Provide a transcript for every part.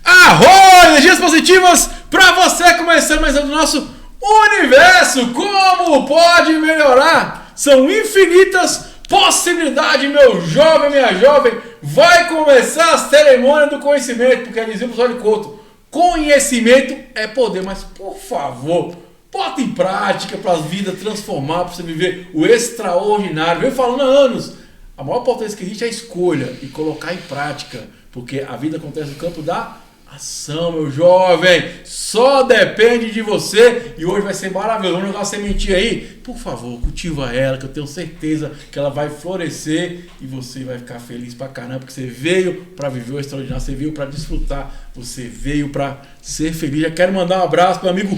Arro! Energias positivas para você começando mais um do nosso universo. Como pode melhorar? São infinitas possibilidades, meu jovem, minha jovem. Vai começar a cerimônia do conhecimento, porque dizia o professor Couto, conhecimento é poder, mas por favor, bota em prática para a vida transformar, para você viver o extraordinário. Venho falando há anos, a maior potência que existe é a escolha e colocar em prática, porque a vida acontece no campo da ação, meu jovem. Só depende de você e hoje vai ser maravilhoso. Vamos jogar uma sementinha aí. Por favor, cultiva ela, que eu tenho certeza que ela vai florescer e você vai ficar feliz pra caramba, porque você veio pra viver o extraordinário, você veio pra desfrutar, você veio pra ser feliz. Já quero mandar um abraço pro meu amigo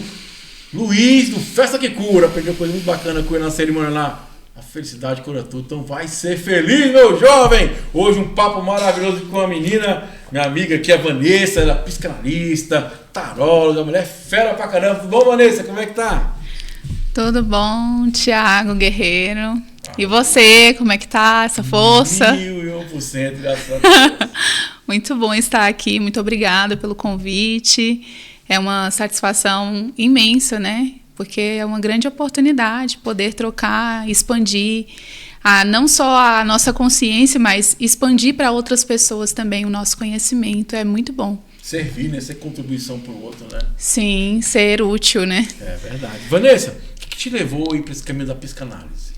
Luiz do Festa que Cura. Peguei uma coisa muito bacana com ele na cerimônia lá. A felicidade cura tudo, então vai ser feliz, meu jovem! Hoje um papo maravilhoso com uma menina, minha amiga aqui, a Vanessa, ela é psicanalista, taróloga, mulher fera pra caramba. Tudo bom, Vanessa? Como é que tá? Tudo bom, Thiago Guerreiro. E você, como é que tá? Essa força? 1001%, graças a Deus. Muito bom estar aqui, muito obrigada pelo convite. É uma satisfação imensa, né? Porque é uma grande oportunidade poder trocar, expandir não só a nossa consciência, mas expandir para outras pessoas também o nosso conhecimento. É muito bom. Servir, né? Ser contribuição para o outro, né? Sim, ser útil, né? É verdade. Vanessa, o que te levou a ir para esse caminho da psicanálise?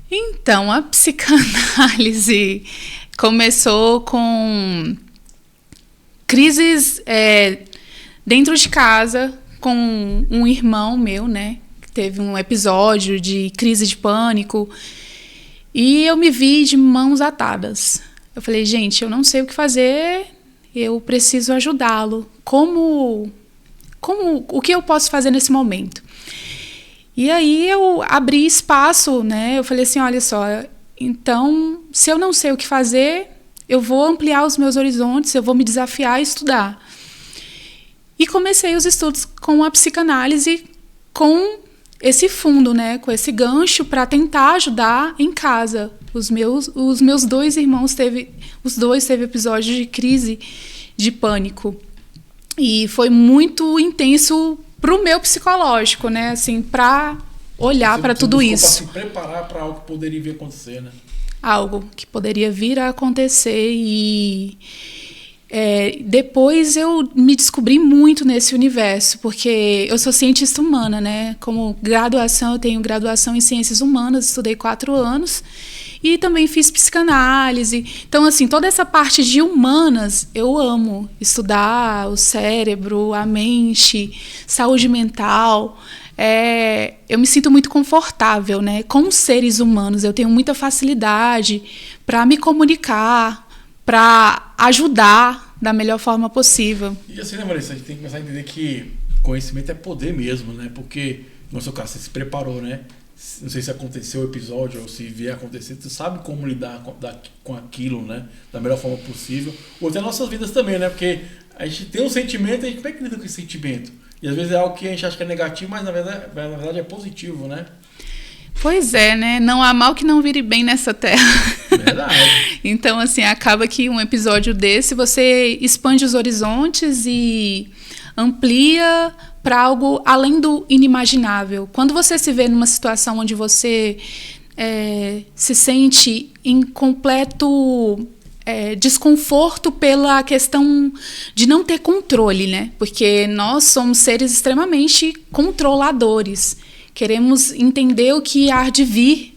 Então, a psicanálise começou com crises dentro de casa, com um irmão meu, né, que teve um episódio de crise de pânico e eu me vi de mãos atadas. Eu falei, gente, eu não sei o que fazer, eu preciso ajudá-lo. O que eu posso fazer nesse momento? E aí eu abri espaço, né, eu falei assim, olha só, então, se eu não sei o que fazer, eu vou ampliar os meus horizontes, eu vou me desafiar a estudar. E comecei os estudos com a psicanálise com esse fundo, né, com esse gancho para tentar ajudar em casa. Os meus dois irmãos teve episódios de crise de pânico. E foi muito intenso para o meu psicológico, né, assim, para olhar para tudo isso. Para se preparar para algo que poderia vir a acontecer, né? Algo que poderia vir a acontecer e... depois eu me descobri muito nesse universo, porque eu sou cientista humana, né? Como graduação, eu tenho graduação em ciências humanas, estudei 4 anos e também fiz psicanálise. Então, assim, toda essa parte de humanas eu amo. Estudar o cérebro, a mente, saúde mental. Eu me sinto muito confortável, né? Com os seres humanos. Eu tenho muita facilidade para me comunicar, para ajudar da melhor forma possível. E assim, né, Marisa, a gente tem que começar a entender que conhecimento é poder mesmo, né? Porque, no seu caso, você se preparou, né? Não sei se aconteceu o episódio ou se vier a acontecer, você sabe como lidar com aquilo, né? Da melhor forma possível. Ou até nossas vidas também, né? Porque a gente tem um sentimento, a gente como é que lida com esse sentimento? E às vezes é algo que a gente acha que é negativo, mas na verdade é positivo, né? Pois é, né? Não há mal que não vire bem nessa terra. Verdade. Então, assim, acaba que um episódio desse, você expande os horizontes e amplia para algo além do inimaginável. Quando você se vê numa situação onde você se sente em completo desconforto pela questão de não ter controle, né? Porque nós somos seres extremamente controladores. Queremos entender o que há de vir.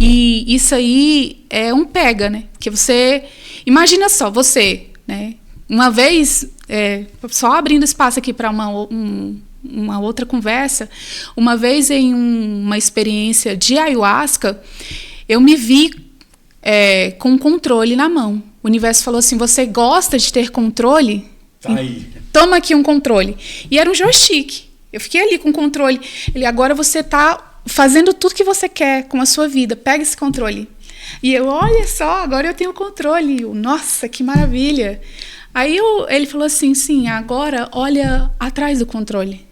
E isso aí é um pega, né? Porque você... Imagina só, você, né? Uma vez, só abrindo espaço aqui para uma outra conversa, uma vez em uma experiência de ayahuasca, eu me vi com um controle na mão. O universo falou assim, você gosta de ter controle? Tá aí. Toma aqui um controle. E era um joystick. Eu fiquei ali com o controle. Agora você está fazendo tudo que você quer com a sua vida. Pega esse controle. E eu, olha só, agora eu tenho o controle. Nossa, que maravilha. Aí ele falou assim, sim, agora olha atrás do controle.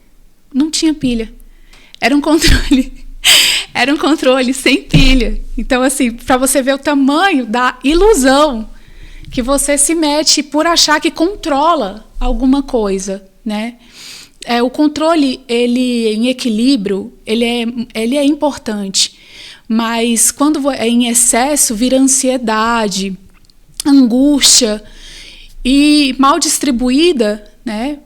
Não tinha pilha. Era um controle. Era um controle sem pilha. Então, assim, para você ver o tamanho da ilusão que você se mete por achar que controla alguma coisa, né? O controle, ele em equilíbrio, ele é importante, mas quando é em excesso, vira ansiedade, angústia, e mal distribuída, né,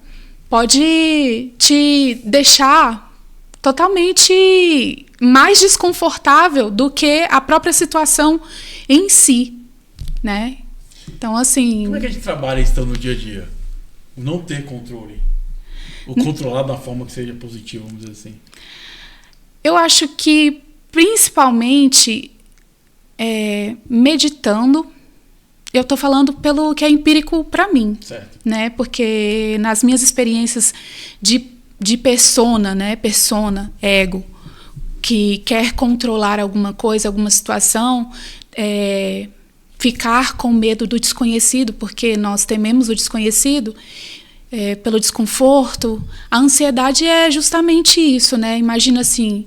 pode te deixar totalmente mais desconfortável do que a própria situação em si, né? Então, assim... Como é que a gente trabalha isso no dia a dia? Não ter controle. Ou controlar da forma que seja positiva, vamos dizer assim. Eu acho que, principalmente, meditando. Eu estou falando pelo que é empírico para mim. Certo. Né? Porque nas minhas experiências de persona, né? Persona, ego, que quer controlar alguma coisa, alguma situação, ficar com medo do desconhecido, porque nós tememos o desconhecido, pelo desconforto. A ansiedade é justamente isso, né? Imagina assim,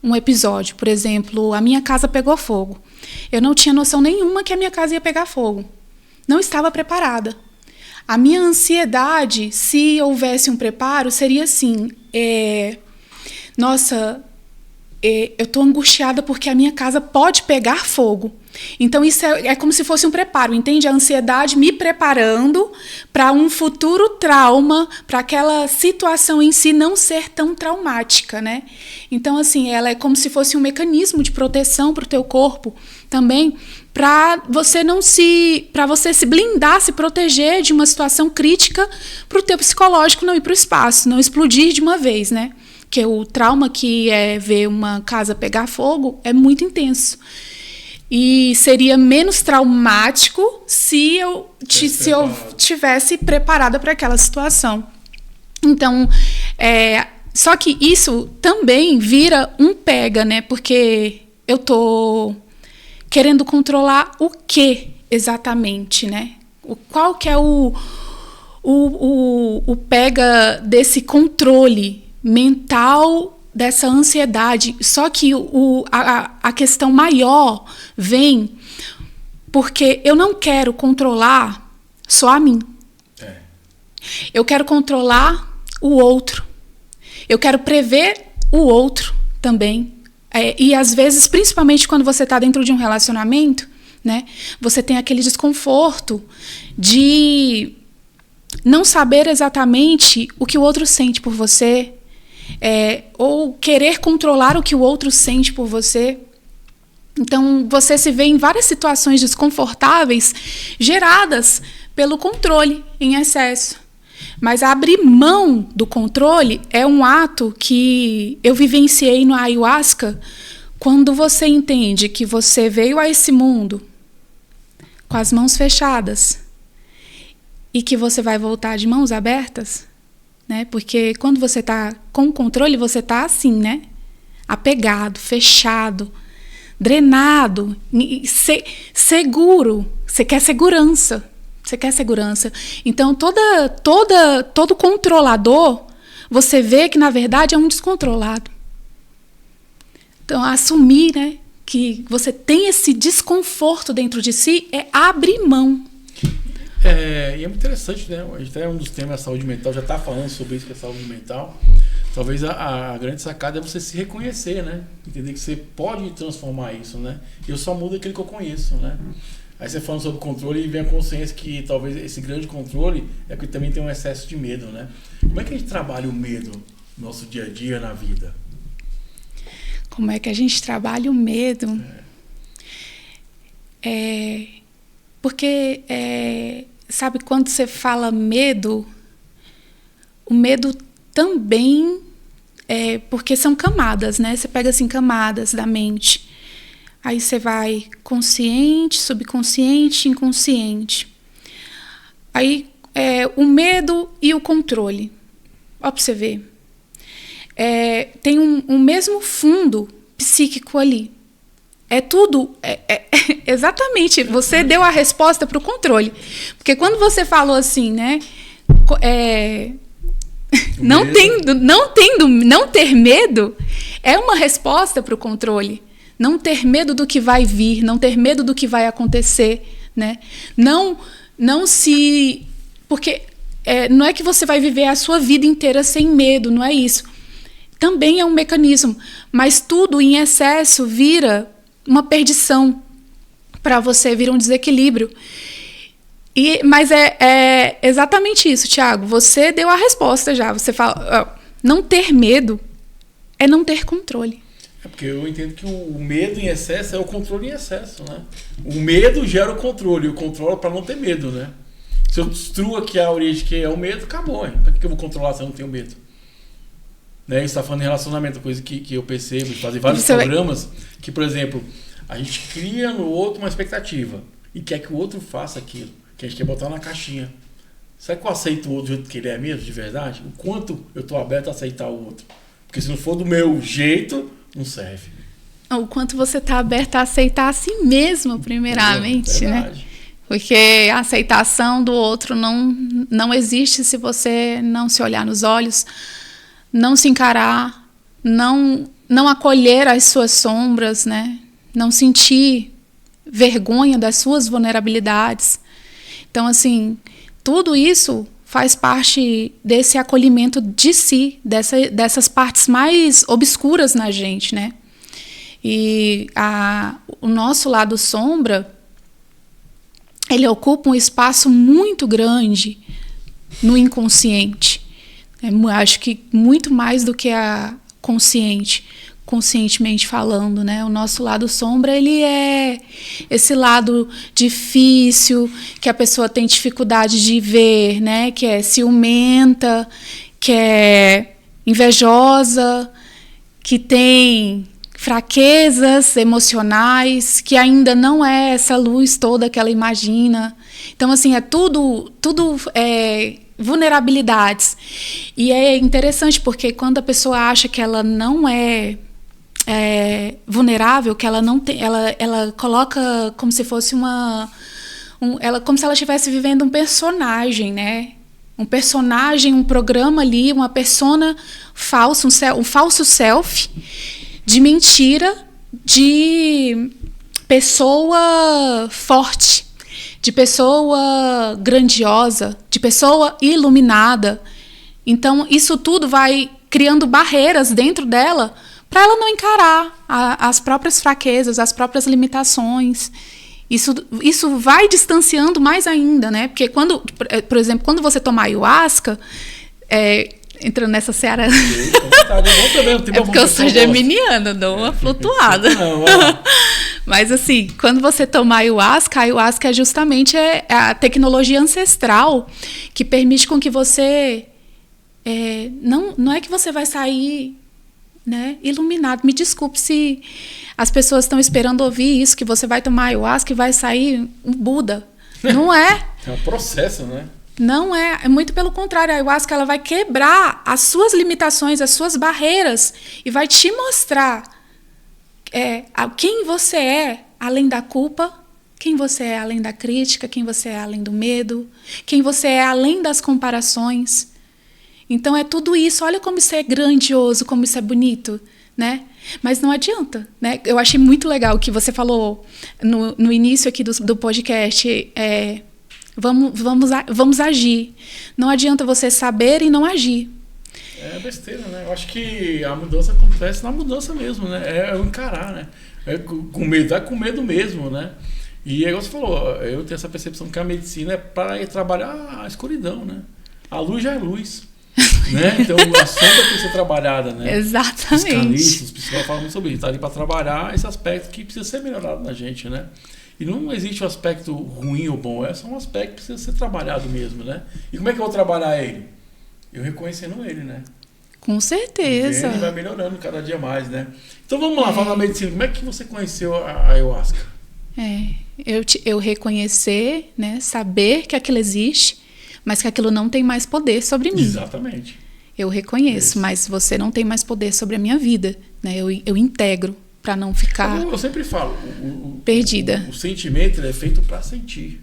um episódio, por exemplo, a minha casa pegou fogo. Eu não tinha noção nenhuma que a minha casa ia pegar fogo. Não estava preparada. A minha ansiedade, se houvesse um preparo, seria assim, nossa, eu estou angustiada porque a minha casa pode pegar fogo. Então, isso é como se fosse um preparo, entende? A ansiedade me preparando para um futuro trauma, para aquela situação em si não ser tão traumática, né? Então, assim, ela é como se fosse um mecanismo de proteção para o teu corpo também, para você se blindar, se proteger de uma situação crítica para o teu psicológico não ir para o espaço, não explodir de uma vez, né? Porque o trauma que é ver uma casa pegar fogo é muito intenso. E seria menos traumático se eu tivesse preparada para aquela situação. Então, só que isso também vira um pega, né? Porque eu tô querendo controlar o que exatamente, né? Qual que é o pega desse controle mental, dessa ansiedade. Só que a questão maior vem porque eu não quero controlar só a mim. Eu quero controlar o outro. Eu quero prever o outro também. E às vezes, principalmente quando você está dentro de um relacionamento, né, você tem aquele desconforto de não saber exatamente o que o outro sente por você, ou querer controlar o que o outro sente por você. Então, você se vê em várias situações desconfortáveis geradas pelo controle em excesso. Mas abrir mão do controle é um ato que eu vivenciei no ayahuasca, quando você entende que você veio a esse mundo com as mãos fechadas e que você vai voltar de mãos abertas, né? Porque quando você está com o controle, você está assim, né? Apegado, fechado, drenado, seguro. Você quer segurança. Você quer segurança. Então, todo controlador, você vê que, na verdade, é um descontrolado. Então, assumir, né, que você tem esse desconforto dentro de si é abrir mão. E é muito interessante, né? A gente tem um dos temas da saúde mental, já está falando sobre isso, que é saúde mental. Talvez a grande sacada é você se reconhecer, né? Entender que você pode transformar isso, né? Eu só mudo aquilo que eu conheço, né? Aí você falando sobre controle e vem a consciência que talvez esse grande controle é que também tem um excesso de medo, né? Como é que a gente trabalha o medo no nosso dia a dia, na vida? Como é que a gente trabalha o medo? Porque, sabe, quando você fala medo, o medo também porque são camadas, né? Você pega assim camadas da mente. Aí você vai consciente, subconsciente, inconsciente. Aí o medo e o controle. Ó, pra você ver. Tem um mesmo fundo psíquico ali. É tudo. Exatamente. Você deu a resposta para o controle. Porque quando você falou assim, né? Não ter medo é uma resposta para o controle. Não ter medo do que vai vir, não ter medo do que vai acontecer, né? Não se... Porque não é que você vai viver a sua vida inteira sem medo, não é isso. Também é um mecanismo, mas tudo em excesso vira uma perdição para você, vira um desequilíbrio. Mas é exatamente isso, Thiago. Você deu a resposta já. Você fala, não ter medo é não ter controle. É porque eu entendo que o medo em excesso é o controle em excesso, né? O medo gera o controle é para não ter medo, né? Se eu destruo aqui a origem que é o medo, acabou. Hein? Para que eu vou controlar se eu não tenho medo? Né? Você está falando em relacionamento, coisa que eu percebo de fazer vários programas, que, por exemplo, a gente cria no outro uma expectativa e quer que o outro faça aquilo, que a gente quer botar na caixinha. Será que eu aceito o outro do jeito que ele é mesmo, de verdade? O quanto eu estou aberto a aceitar o outro? Porque se não for do meu jeito, não serve. O quanto você está aberto a aceitar a si mesmo, primeiramente, né? Porque a aceitação do outro não existe se você não se olhar nos olhos, não se encarar, não acolher as suas sombras, né? Não sentir vergonha das suas vulnerabilidades. Então, assim, tudo isso faz parte desse acolhimento de si, dessas partes mais obscuras na gente, né? E o nosso lado sombra, ele ocupa um espaço muito grande no inconsciente. Acho que muito mais do que a conscientemente falando, né? O nosso lado sombra, ele é esse lado difícil, que a pessoa tem dificuldade de ver, né? Que é ciumenta, que é invejosa, que tem fraquezas emocionais, que ainda não é essa luz toda que ela imagina. Então, assim, é tudo vulnerabilidades. E é interessante porque quando a pessoa acha que ela não é vulnerável, que ela não tem, ela coloca como se fosse como se ela estivesse vivendo um personagem, né? Um personagem, um programa ali, uma persona falsa, um falso self de mentira, de pessoa forte, de pessoa grandiosa, de pessoa iluminada. Então, isso tudo vai criando barreiras dentro dela para ela não encarar as próprias fraquezas, as próprias limitações. Isso vai distanciando mais ainda, né? Porque por exemplo, quando você toma ayahuasca, entrando nessa seara... É porque eu sou geminiana, dou uma flutuada. Mas assim, quando você toma ayahuasca, a ayahuasca é justamente a tecnologia ancestral que permite com que você... não é que você vai sair, né, iluminado. Me desculpe se as pessoas estão esperando ouvir isso, que você vai tomar ayahuasca e vai sair um Buda. Não é. É um processo, né? Não é muito pelo contrário. A ayahuasca ela vai quebrar as suas limitações, as suas barreiras e vai te mostrar quem você é além da culpa, quem você é além da crítica, quem você é além do medo, quem você é além das comparações. Então é tudo isso. Olha como isso é grandioso, como isso é bonito, né? Mas não adianta, né? Eu achei muito legal o que você falou no início aqui do podcast. Vamos agir. Não adianta você saber e não agir. É besteira, né? Eu acho que a mudança acontece na mudança mesmo, né? É o encarar, né? Com medo mesmo, né? E aí você falou, eu tenho essa percepção que a medicina é para ir trabalhar a escuridão, né? A luz já é luz. Né? Então a sombra tem que ser trabalhada, né? Exatamente. Os psicanalistas, os psicólogos falam muito sobre isso, tá ali para trabalhar esse aspecto que precisa ser melhorado na gente, né? E não existe um aspecto ruim ou bom, é só um aspecto que precisa ser trabalhado mesmo, né? E como é que eu vou trabalhar ele? Eu reconhecendo ele, né? Com certeza. Ele vai melhorando cada dia mais, né? Então vamos lá, falar da medicina. Como é que você conheceu a ayahuasca? Eu reconhecer, né? Saber que aquilo existe, mas que aquilo não tem mais poder sobre mim. Exatamente. Eu reconheço, mas você não tem mais poder sobre a minha vida, né? Eu integro para não ficar eu sempre falo, perdida. O sentimento é feito para sentir.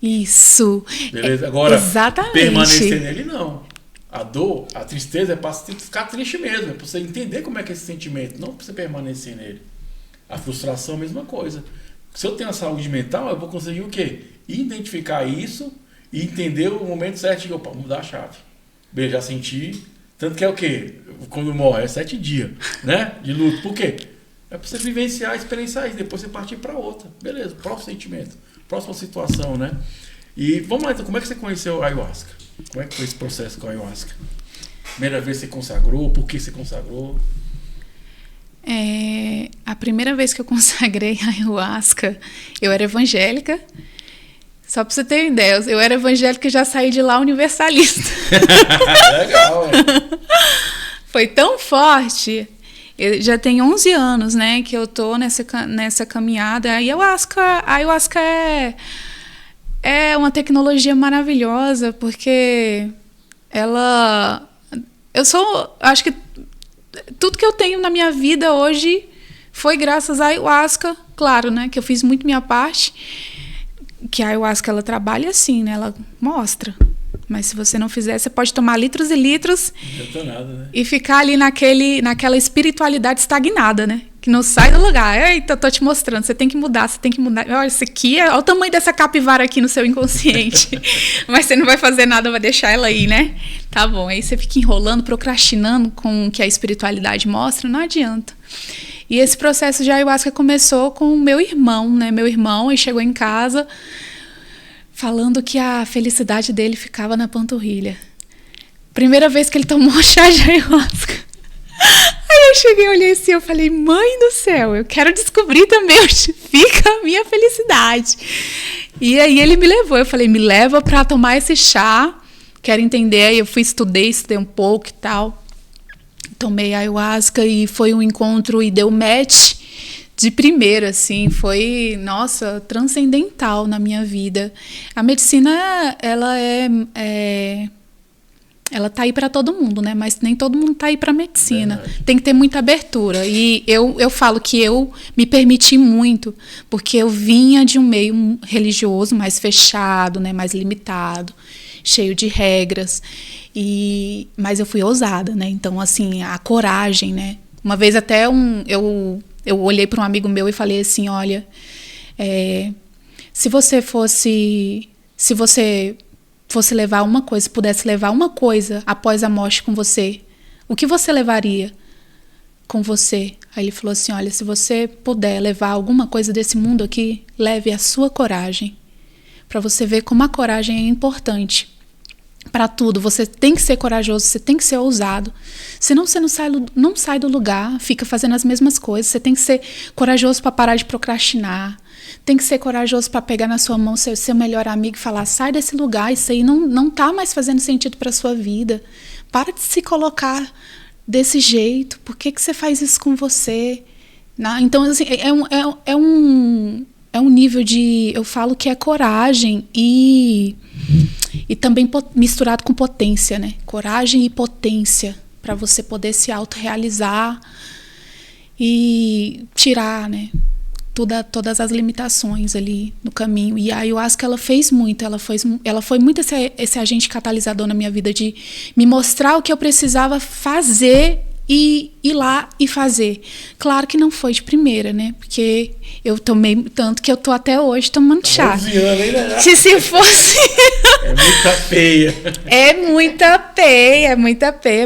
Isso. Beleza? Agora, exatamente. Permanecer nele não. A dor, a tristeza é para ficar triste mesmo, é para você entender como é que é esse sentimento, não para você permanecer nele. A frustração é a mesma coisa. Se eu tenho a saúde mental, eu vou conseguir o quê? identificar isso e entender o momento certo de opa, mudar a chave. Bem, já senti. Tanto que é o quê? Quando morre, é 7 dias, né? De luto. Por quê? É pra você vivenciar, experienciar isso, depois você partir para outra. Beleza, próximo sentimento, próxima situação, né? E vamos lá, então, como é que você conheceu a ayahuasca? Como é que foi esse processo com a ayahuasca? Primeira vez que você consagrou, por que você consagrou? A primeira vez que eu consagrei a ayahuasca, eu era evangélica. Só pra você ter uma ideia, eu era evangélica e já saí de lá universalista. Legal, Foi tão forte. Eu já tem 11 anos, né, que eu tô nessa caminhada. A ayahuasca é uma tecnologia maravilhosa, porque acho que tudo que eu tenho na minha vida hoje foi graças à ayahuasca. Claro, né, que eu fiz muito minha parte. Que a ayahuasca, ela trabalha assim, né? Ela mostra. Mas se você não fizer, você pode tomar litros e litros e ficar ali naquela espiritualidade estagnada, né? Que não sai do lugar. Eita, eu tô te mostrando, você tem que mudar, você tem que mudar. Olha, isso aqui, olha o tamanho dessa capivara aqui no seu inconsciente. Mas você não vai fazer nada, vai deixar ela aí, né? Tá bom, aí você fica enrolando, procrastinando com o que a espiritualidade mostra, não adianta. E esse processo de ayahuasca começou com o meu irmão, né? Meu irmão, ele chegou em casa falando que a felicidade dele ficava na panturrilha. Primeira vez que ele tomou chá de ayahuasca. Aí eu cheguei, olhei assim, eu falei, mãe do céu, eu quero descobrir também onde fica a minha felicidade. E aí ele me levou, eu falei, me leva pra tomar esse chá, quero entender. Aí eu estudei um pouco e tal. Tomei ayahuasca e foi um encontro e deu match de primeira, assim, foi, nossa, transcendental na minha vida. A medicina, ela tá aí para todo mundo, né? Mas nem todo mundo tá aí para medicina. Tem que ter muita abertura. E eu falo que eu me permiti muito, porque eu vinha de um meio religioso mais fechado, né? Mais limitado, cheio de regras. Mas eu fui ousada, né? Então, assim, a coragem, né? Uma vez até eu olhei para um amigo meu e falei assim, olha, se você fosse levar uma coisa, pudesse levar uma coisa após a morte com você, o que você levaria com você? Aí ele falou assim, olha, se você puder levar alguma coisa desse mundo aqui, leve a sua coragem, para você ver como a coragem é importante. Para tudo, você tem que ser corajoso, você tem que ser ousado, senão você não sai do lugar, fica fazendo as mesmas coisas. Você tem que ser corajoso para parar de procrastinar, tem que ser corajoso para pegar na sua mão seu melhor amigo e falar, sai desse lugar, isso aí não tá mais fazendo sentido para sua vida, para de se colocar desse jeito, por que você faz isso com você? Então, assim, é um nível de, eu falo que é coragem e também misturado com potência, né? Coragem e potência para você poder se autorrealizar e tirar, né? Todas as limitações ali no caminho. E a ayahuasca, ela fez muito, ela foi muito esse agente catalisador na minha vida de me mostrar o que eu precisava fazer e ir lá e fazer. Claro que não foi de primeira, né? Porque eu tomei tanto que eu tô até hoje tomando chá. 11 anos, hein, né? Se fosse... É muita peia. É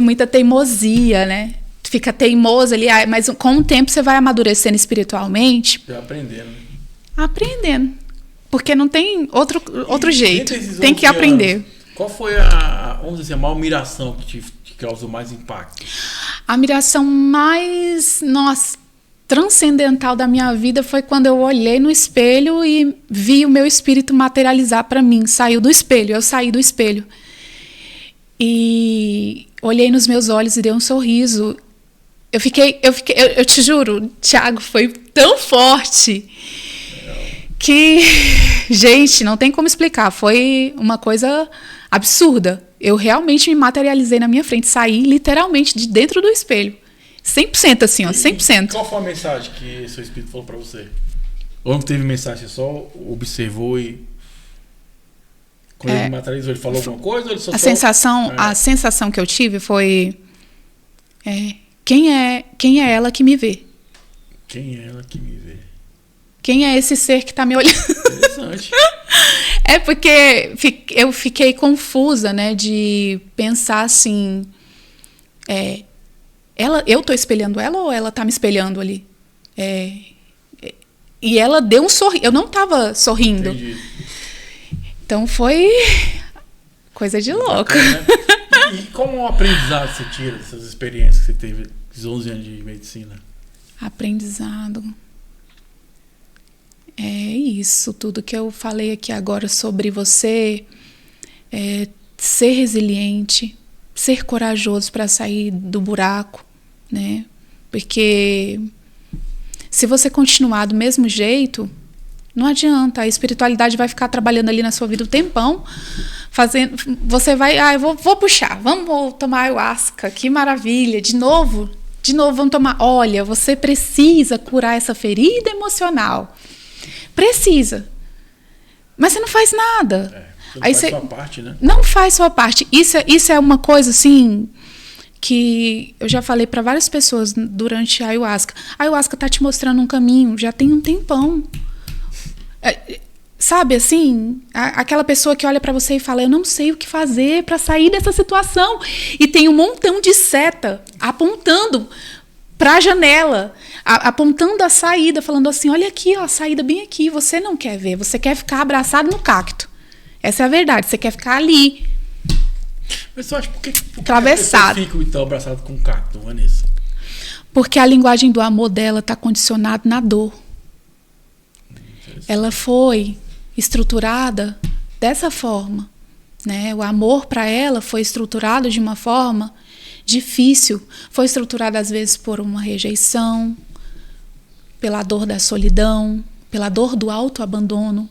muita teimosia, né? Fica teimoso ali, mas com o tempo você vai amadurecendo espiritualmente. Já aprendendo. Aprendendo. Porque não tem outro jeito. Tem que aprender. Anos, qual foi vamos dizer, a maior miração que te causou mais impacto? A miração mais, transcendental da minha vida foi quando eu olhei no espelho e vi o meu espírito materializar para mim. Eu saí do espelho. E olhei nos meus olhos e dei um sorriso. Eu te juro, Thiago, foi tão forte que, gente, não tem como explicar. Foi uma coisa absurda. Eu realmente me materializei na minha frente, saí literalmente de dentro do espelho. 100% assim, ó, 100%. Qual foi a mensagem que seu espírito falou pra você? Ou não teve mensagem, você só observou e... Quando ele materializou, ele falou alguma coisa? Ou ele A sensação que eu tive foi... Quem é ela que me vê? Quem é ela que me vê? Quem é esse ser que tá me olhando? Interessante. É porque eu fiquei confusa, né, de pensar assim, eu tô espelhando ela ou ela tá me espelhando ali? E ela deu um sorriso, eu não tava sorrindo. Entendi. Então foi coisa de louco. E como um aprendizado você tira dessas experiências que você teve, esses 11 anos de medicina? Aprendizado. É isso, tudo que eu falei aqui agora sobre você ser resiliente, ser corajoso para sair do buraco, né? Porque se você continuar do mesmo jeito, não adianta, a espiritualidade vai ficar trabalhando ali na sua vida um tempão, fazendo, você vai, eu vou puxar, vamos tomar ayahuasca, que maravilha, de novo vamos tomar, olha, você precisa curar essa ferida emocional, precisa, mas você não faz nada. Você não faz sua parte, né? Não faz sua parte, isso é uma coisa assim, que eu já falei para várias pessoas durante a ayahuasca. A ayahuasca tá te mostrando um caminho, já tem um tempão. Sabe assim, aquela pessoa que olha para você e fala, eu não sei o que fazer para sair dessa situação, e tem um montão de seta apontando para a janela, apontando a saída, falando assim, olha aqui, ó, a saída bem aqui, você não quer ver, você quer ficar abraçado no cacto, essa é a verdade, você quer ficar ali. Mas você acha por que atravessado. Eu fico então abraçado com o cacto, Vanessa? Porque a linguagem do amor dela está condicionada na dor. Ela foi estruturada dessa forma, né? O amor para ela foi estruturado de uma forma difícil. Foi estruturado às vezes por uma rejeição, pela dor da solidão, pela dor do autoabandono.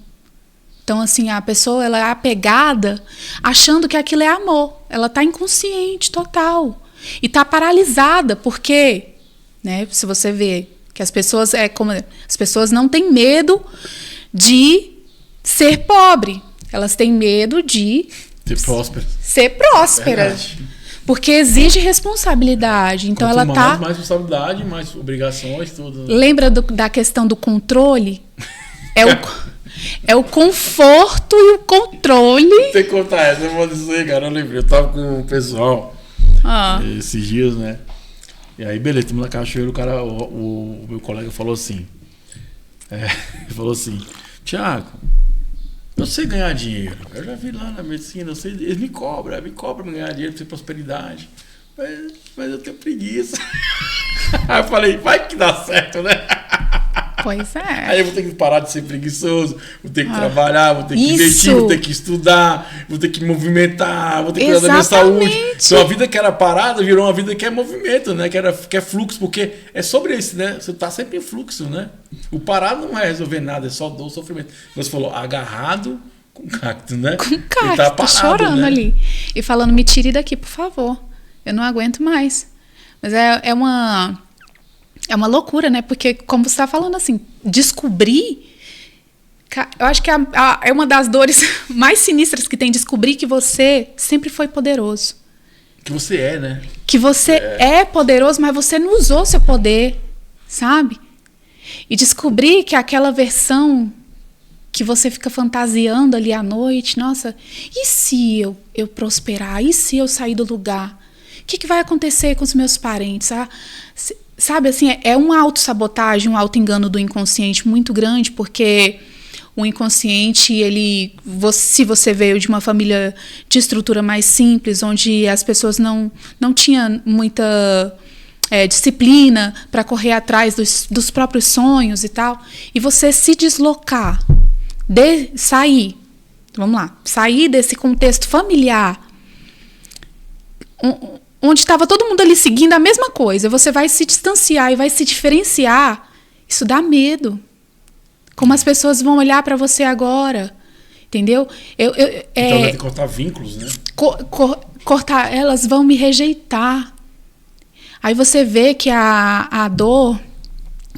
Então, assim, a pessoa ela é apegada achando que aquilo é amor. Ela está inconsciente total. E está paralisada, porque, né, se você vê que as pessoas as pessoas não têm medo de ser pobre. Elas têm medo de ser prósperas. Porque exige responsabilidade. Então quanto ela tá mais responsabilidade, mais obrigações, tudo. Lembra da questão do controle? É o conforto e o controle. Tem que contar essa, eu vou dizer, cara, eu lembrei. Eu tava com o pessoal esses dias, né? E aí, beleza, estamos na cachoeira, o meu colega falou assim. Ele falou assim, Thiago, eu sei ganhar dinheiro. Eu já vi lá na medicina, eles me cobram pra ganhar dinheiro, pra ter prosperidade. Mas eu tenho preguiça. Aí eu falei, vai que dá certo, né? Pois é. Aí eu vou ter que parar de ser preguiçoso, vou ter que trabalhar, vou ter que investir, vou ter que estudar, vou ter que movimentar, vou ter que cuidar da minha saúde. Então a vida que era parada virou uma vida que é movimento, né? Que é fluxo, porque é sobre isso, né? Você tá sempre em fluxo, né? O parado não vai resolver nada, é só dor, sofrimento. Você falou, agarrado com cacto, né? Com cacto, tá parado, chorando, né? Ali. E falando, me tire daqui, por favor. Eu não aguento mais. Mas é uma loucura, né? Porque, como você está falando assim, descobrir... Eu acho que é uma das dores mais sinistras que tem, descobrir que você sempre foi poderoso. Que você é, né? Que você é poderoso, mas você não usou seu poder, sabe? E descobrir que aquela versão que você fica fantasiando ali à noite, nossa, e se eu prosperar? E se eu sair do lugar? O que vai acontecer com os meus parentes? Sabe, assim, é uma autossabotagem, um autoengano do inconsciente muito grande, porque o inconsciente, se você veio de uma família de estrutura mais simples, onde as pessoas não tinham muita disciplina para correr atrás dos próprios sonhos e tal, e você se deslocar, sair desse contexto familiar, onde estava todo mundo ali seguindo a mesma coisa, você vai se distanciar e vai se diferenciar, isso dá como as pessoas vão olhar para você agora, entendeu? Então vai ter que cortar vínculos, né? Cortar, elas vão me rejeitar. Aí você vê que a dor,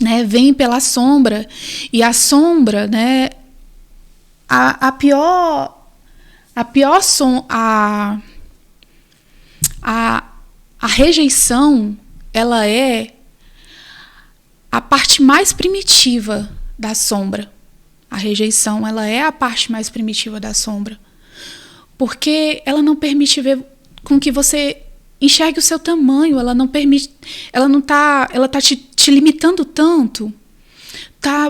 né, vem pela sombra, e a sombra, né, a rejeição, ela é a parte mais primitiva da sombra. A rejeição, ela é a parte mais primitiva da sombra. Porque ela não permite ver com que você enxergue o seu tamanho, ela tá te limitando tanto.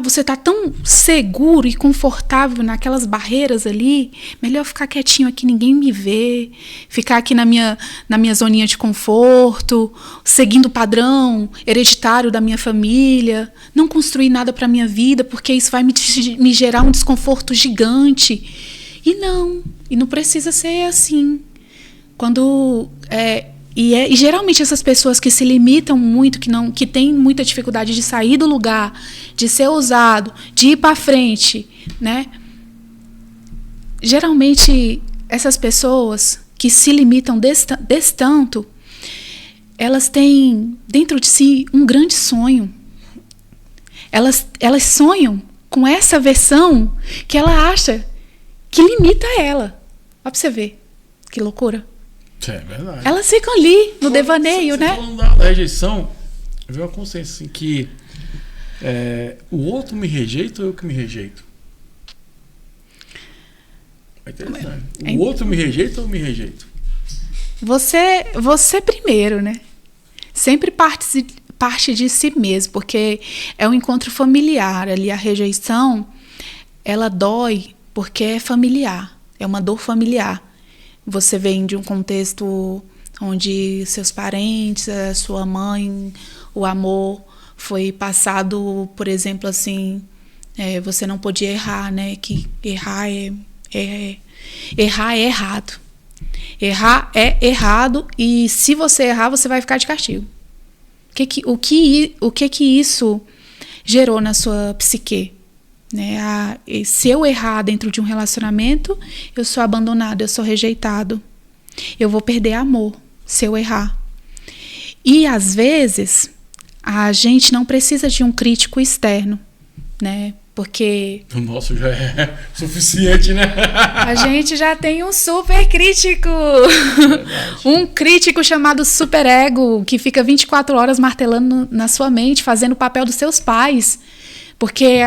Você tá tão seguro e confortável naquelas barreiras ali, melhor ficar quietinho aqui, ninguém me vê, ficar aqui na minha zoninha de conforto, seguindo o padrão hereditário da minha família, não construir nada para minha vida, porque isso vai me gerar um desconforto gigante. E não precisa ser assim. E geralmente essas pessoas que se limitam muito, que têm muita dificuldade de sair do lugar, de ser ousado, de ir para frente, né? Geralmente essas pessoas que se limitam desse tanto, elas têm dentro de si um grande sonho. Elas sonham com essa versão que ela acha que limita ela. Ó, pra você ver, que loucura. É verdade. Elas ficam ali no devaneio, né? Falando da rejeição, eu vi uma consciência assim que o outro me rejeita ou eu que me rejeito? É interessante. O outro me rejeita ou eu me rejeito? Você primeiro, né? Sempre parte de si mesmo, porque é um encontro familiar. Ali a rejeição, ela dói porque é familiar, é uma dor familiar. Você vem de um contexto onde seus parentes, a sua mãe, o amor foi passado, por exemplo, assim, você não podia errar, né? Que errar é errado. Errar é errado e se você errar, você vai ficar de castigo. O que isso gerou na sua psique? Né? Se eu errar dentro de um relacionamento, eu sou abandonado, eu sou rejeitado. Eu vou perder amor se eu errar. E às vezes a gente não precisa de um crítico externo, né? Porque o nosso já é suficiente, né? A gente já tem um super crítico. Um crítico chamado superego, que fica 24 horas martelando na sua mente, fazendo o papel dos seus pais. Porque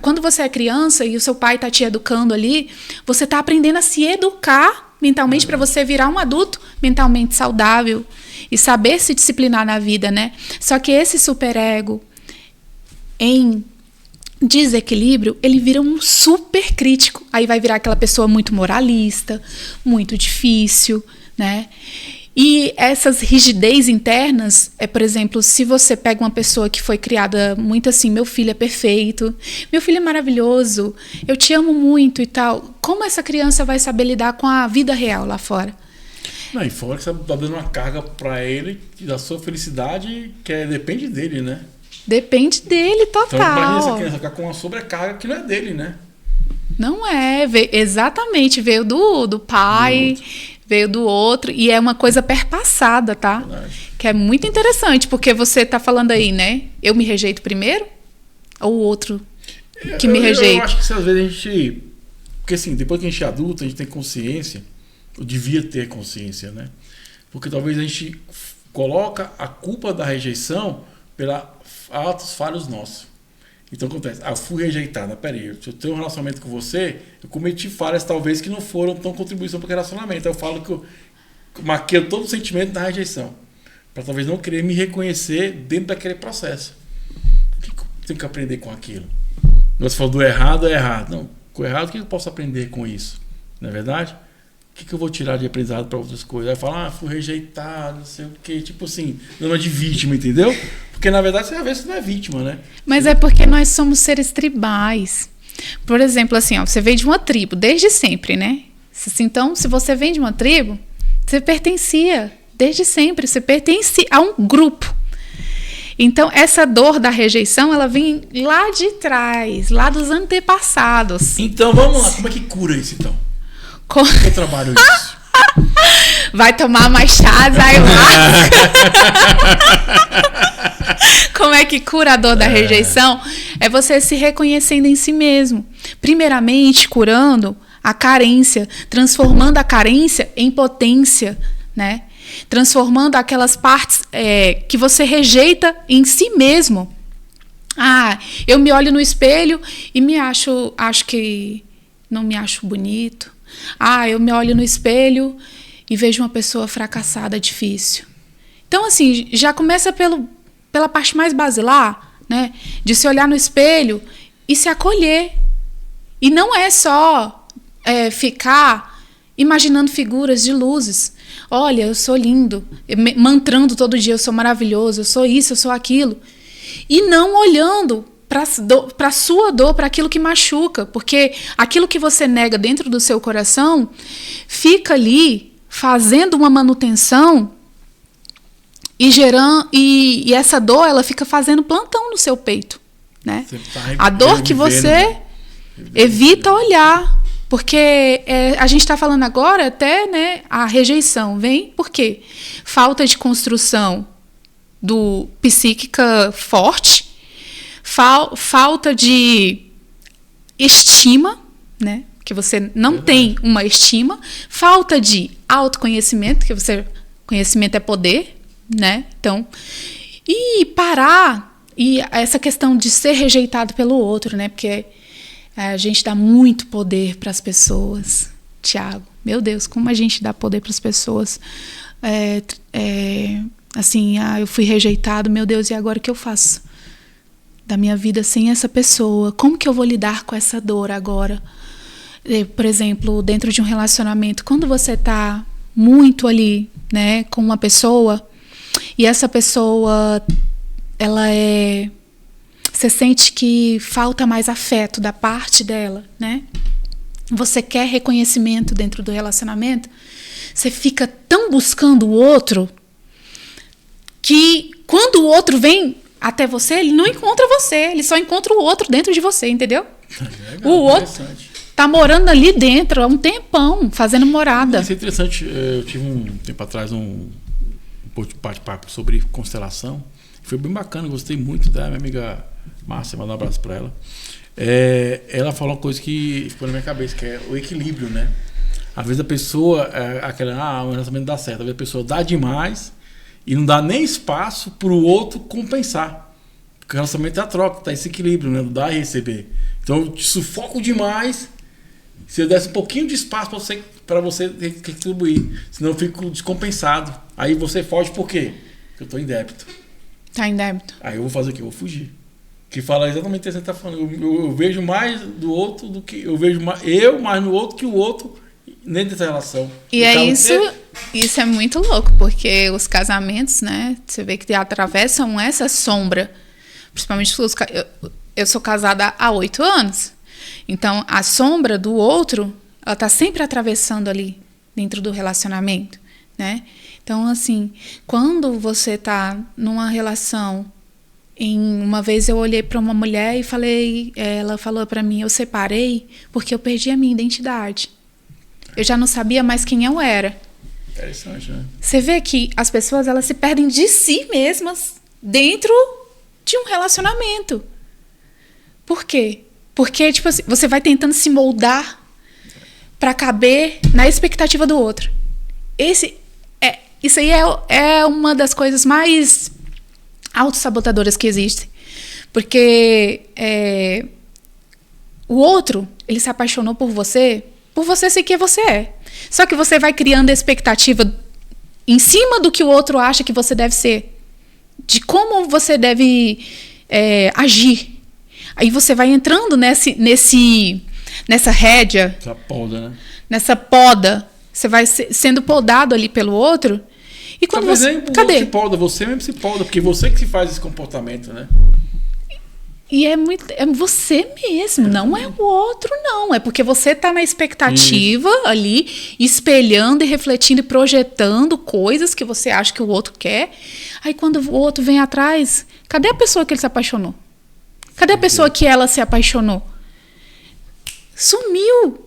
quando você é criança e o seu pai está te educando ali, você está aprendendo a se educar mentalmente para você virar um adulto mentalmente saudável e saber se disciplinar na vida, né? Só que esse superego, em desequilíbrio, ele vira um super crítico. Aí vai virar aquela pessoa muito moralista, muito difícil, né? E essas rigidez internas, por exemplo, se você pega uma pessoa que foi criada muito assim, meu filho é perfeito, meu filho é maravilhoso, eu te amo muito e tal, como essa criança vai saber lidar com a vida real lá fora? Não, e fora que você tá dando uma carga para ele da sua felicidade que depende dele, né? Depende dele, total. Então imagina essa criança ficar com uma sobrecarga que não é dele, né? Não é, exatamente, veio do pai, veio do outro, e é uma coisa perpassada, tá? Verdade. Que é muito interessante, porque você tá falando aí, né? Eu me rejeito primeiro? Ou o outro que me rejeita? Eu acho que às vezes a gente... Porque assim, depois que a gente é adulto, a gente tem consciência, ou devia ter consciência, né? Porque talvez a gente coloca a culpa da rejeição pelos atos falhos nossos. Então acontece, eu fui rejeitado, peraí, se eu tenho um relacionamento com você, eu cometi falhas talvez que não foram tão contribuição para o relacionamento. Eu falo que eu marquei todo o sentimento da rejeição, para talvez não querer me reconhecer dentro daquele processo. O que eu tenho que aprender com aquilo? Você falou do errado é errado. Não, com o errado, o que eu posso aprender com isso? Não é verdade? O que eu vou tirar de aprendizado para outras coisas? Aí fala, fui rejeitado, não sei o quê. Tipo assim, não é de vítima, entendeu? Porque na verdade você às vezes não é vítima, né? Mas é porque nós somos seres tribais. Por exemplo, assim, ó, você veio de uma tribo desde sempre, né? Então, se você vem de uma tribo, você pertencia desde sempre, você pertence a um grupo. Então, essa dor da rejeição, ela vem lá de trás, lá dos antepassados. Então, vamos lá, como é que cura isso, então? Como eu trabalho isso? Vai tomar mais chás, ayahuasca. Como é que cura a dor da rejeição? É você se reconhecendo em si mesmo. Primeiramente, curando a carência, transformando a carência em potência, né? Transformando aquelas partes que você rejeita em si mesmo Eu me olho no espelho e acho que não me acho bonito. Eu me olho no espelho e vejo uma pessoa fracassada, difícil. Então, assim, já começa pela parte mais basilar, né? De se olhar no espelho e se acolher. E não é só ficar imaginando figuras de luzes. Olha, eu sou lindo. Mantrando todo dia, eu sou maravilhoso, eu sou isso, eu sou aquilo. E não olhando para a sua dor, para aquilo que machuca. Porque aquilo que você nega dentro do seu coração fica ali fazendo uma manutenção e essa dor, ela fica fazendo plantão no seu peito, né? A dor que você evita olhar. Porque a gente está falando agora até, né, a rejeição vem por quê? Falta de construção psíquica forte, falta de estima, né? Que você não tem uma estima, falta de autoconhecimento, que conhecimento é poder, né? Então, e parar, e essa questão de ser rejeitado pelo outro, né? Porque a gente dá muito poder para as pessoas, Tiago. Meu Deus, como a gente dá poder para as pessoas. Assim, eu fui rejeitado, meu Deus, e agora o que eu faço da minha vida sem essa pessoa? Como que eu vou lidar com essa dor agora? Por exemplo, dentro de um relacionamento, quando você está muito ali, né, com uma pessoa, e essa pessoa, você sente que falta mais afeto da parte dela, né? Você quer reconhecimento dentro do relacionamento, você fica tão buscando o outro que quando o outro vem até você, ele não encontra você, ele só encontra o outro dentro de você, entendeu? Legal, o outro tá morando ali dentro há um tempão, fazendo morada. Isso é interessante. Eu tive um tempo atrás um bate-papo sobre constelação. Foi bem bacana, gostei muito da minha amiga Márcia, mandar um abraço para ela. Ela falou uma coisa que ficou na minha cabeça, que é o equilíbrio, né? Às vezes a pessoa, o relacionamento dá certo, às vezes a pessoa dá demais e não dá nem espaço para o outro compensar. Porque o relacionamento é a troca, tá esse equilíbrio, né? Do dar e receber. Então eu te sufoco demais, se eu desse um pouquinho de espaço para você retribuir, senão eu fico descompensado. Aí você foge por quê? Porque eu estou em débito. Tá em débito. Aí eu vou fazer o quê? Eu vou fugir. Que fala exatamente o que você está falando. Eu vejo mais do outro do que... Eu vejo mais no outro que o outro dentro dessa relação. E isso é muito louco, porque os casamentos, né? Você vê que atravessam essa sombra. Principalmente eu sou casada há 8 anos. Então, a sombra do outro, ela tá sempre atravessando ali dentro do relacionamento, né? Então, assim, quando você tá numa relação... Uma vez eu olhei para uma mulher e falei, ela falou para mim, eu separei porque eu perdi a minha identidade. Eu já não sabia mais quem eu era. Interessante, né? Você vê que as pessoas, elas se perdem de si mesmas dentro de um relacionamento. Por quê? Porque, tipo assim, você vai tentando se moldar para caber na expectativa do outro. Isso aí é uma das coisas mais autossabotadoras que existem. Porque o outro, ele se apaixonou por você ser quem você é. Só que você vai criando expectativa em cima do que o outro acha que você deve ser. De como você deve agir. Aí você vai entrando nessa rédea. Essa poda, né? Nessa poda. Você vai sendo podado ali pelo outro. E quando talvez você... nem Cadê? Se poda, você mesmo se poda, porque você que faz esse comportamento, né? E é você mesmo, não é o outro, não. É porque você tá na expectativa ali, espelhando e refletindo e projetando coisas que você acha que o outro quer. Aí quando o outro vem atrás, cadê a pessoa que ele se apaixonou? Cadê a pessoa que ela se apaixonou? Sumiu.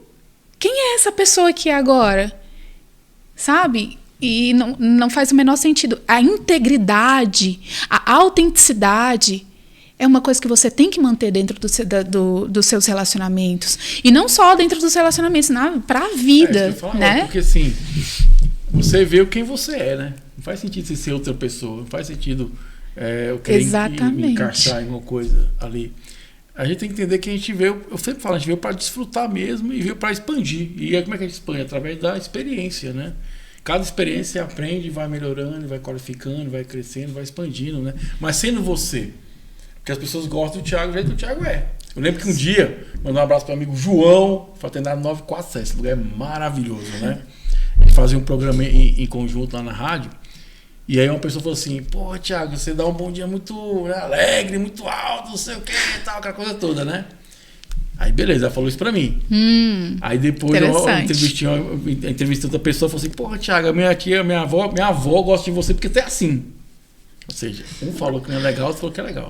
Quem é essa pessoa aqui agora? Sabe? E não faz o menor sentido. A integridade, a autenticidade é uma coisa que você tem que manter dentro dos seus relacionamentos. E não só dentro dos relacionamentos, para a vida. Isso que eu falo, né? Porque assim, você vê quem você é, né? Não faz sentido você ser outra pessoa. Não faz sentido eu querer me encaixar em uma coisa ali. A gente tem que entender que a gente veio, eu sempre falo, a gente veio para desfrutar mesmo e veio para expandir. E aí como é que a gente expande? Através da experiência, né? Cada experiência você aprende, vai melhorando, vai qualificando, vai crescendo, vai expandindo, né? Mas sendo você. Porque as pessoas gostam do Thiago, o jeito que o Thiago é. Eu lembro que um dia, mandei um abraço para o amigo João, fraternidade 947, esse lugar é maravilhoso, né? A gente fazia um programa em conjunto lá na rádio. E aí uma pessoa falou assim, pô, Thiago, você dá um bom dia muito, né, alegre, muito alto, não sei o que e tal, aquela coisa toda, né? Aí beleza, ela falou isso pra mim. Aí depois eu entrevistei outra pessoa e falou assim, porra, Thiago, minha avó gosta de você porque você é assim. Ou seja, um falou que não é legal, outro falou que é legal.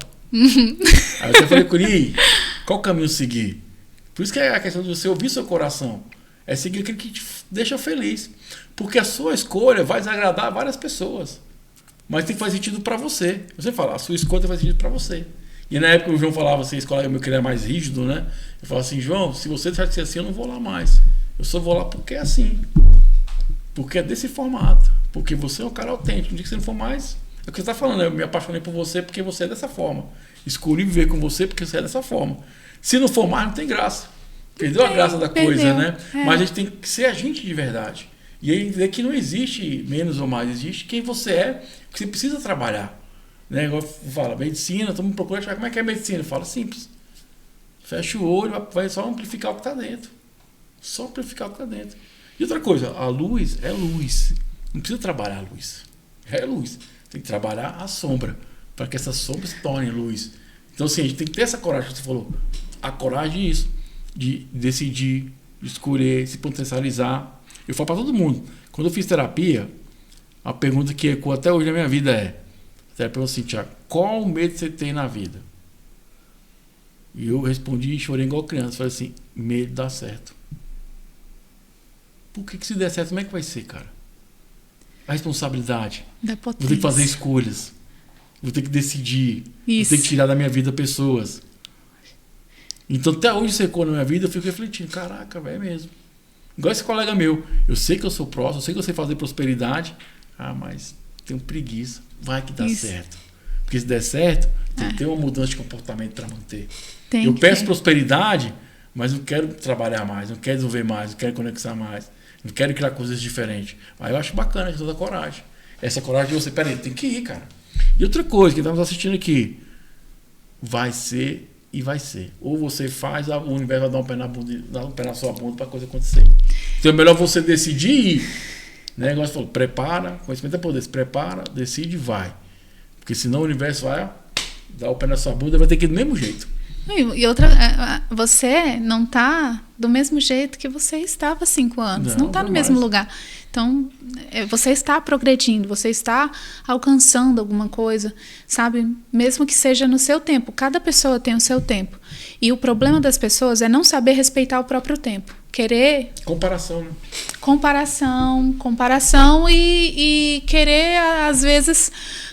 Aí eu falei, Curi, qual caminho seguir? Por isso que é a questão de você ouvir seu coração. É seguir aquilo que te deixa feliz. Porque a sua escolha vai desagradar várias pessoas. Mas tem que fazer sentido para você. Você fala, a sua escolha faz sentido para você. E na época o João falava assim, esse colega meu que ele é mais rígido, né? Eu falava assim, João, se você deixar de ser assim, eu não vou lá mais. Eu só vou lá porque é assim. Porque é desse formato. Porque você é um cara autêntico. No dia que você não for mais, é o que você está falando, né? Eu me apaixonei por você porque você é dessa forma. Escolhi viver com você porque você é dessa forma. Se não for mais, não tem graça. Perdeu a graça da coisa, né? Mas a gente tem que ser a gente de verdade. E aí entender que não existe menos ou mais, existe quem você é, que você precisa trabalhar. Né? Igual fala, medicina, todo mundo procura achar como é que é medicina. Fala simples. Fecha o olho, vai só amplificar o que está dentro. Só amplificar o que está dentro. E outra coisa, a luz é luz. Não precisa trabalhar a luz. É luz. Tem que trabalhar a sombra, para que essa sombra se torne luz. Então, assim, a gente tem que ter essa coragem que você falou. A coragem disso, de decidir, de escolher, se potencializar. Eu falo para todo mundo. Quando eu fiz terapia, a pergunta que ecoou até hoje na minha vida é: a terapeuta assim, Thiago, qual o medo que você tem na vida? E eu respondi e chorei igual criança. Falei assim: medo de dar certo. Por que se der certo, como é que vai ser, cara? A responsabilidade. Da potência. Vou ter que fazer escolhas. Vou ter que decidir. Isso. Vou ter que tirar da minha vida pessoas. Então, até hoje, secou na minha vida, eu fico refletindo. Caraca, velho, é mesmo. Igual esse colega meu. Eu sei que eu sou próximo, eu sei que eu sei fazer prosperidade. Mas tenho preguiça. Vai que dá certo. Porque se der certo, tem que ter uma mudança de comportamento para manter. Eu peço prosperidade, mas não quero trabalhar mais, não quero desenvolver mais, não quero conectar mais, não quero criar coisas diferentes. Aí eu acho bacana a questão da coragem. Essa coragem de você, peraí, tem que ir, cara. E outra coisa, que estamos assistindo aqui, vai ser e vai ser. Ou você faz, o universo vai dar um pé na bunda, dar um pé na sua bunda para a coisa acontecer. Então é melhor você decidir ir. Né? Igual você falou, prepara, conhecimento é poder, se prepara, decide e vai. Porque senão o universo vai dar o pé na sua bunda e vai ter que ir do mesmo jeito. E outra, você não está do mesmo jeito que você estava há 5 anos. Não está no mesmo lugar. Então, você está progredindo, você está alcançando alguma coisa, sabe? Mesmo que seja no seu tempo. Cada pessoa tem o seu tempo. E o problema das pessoas é não saber respeitar o próprio tempo. Querer... Comparação, né? Comparação e querer, às vezes...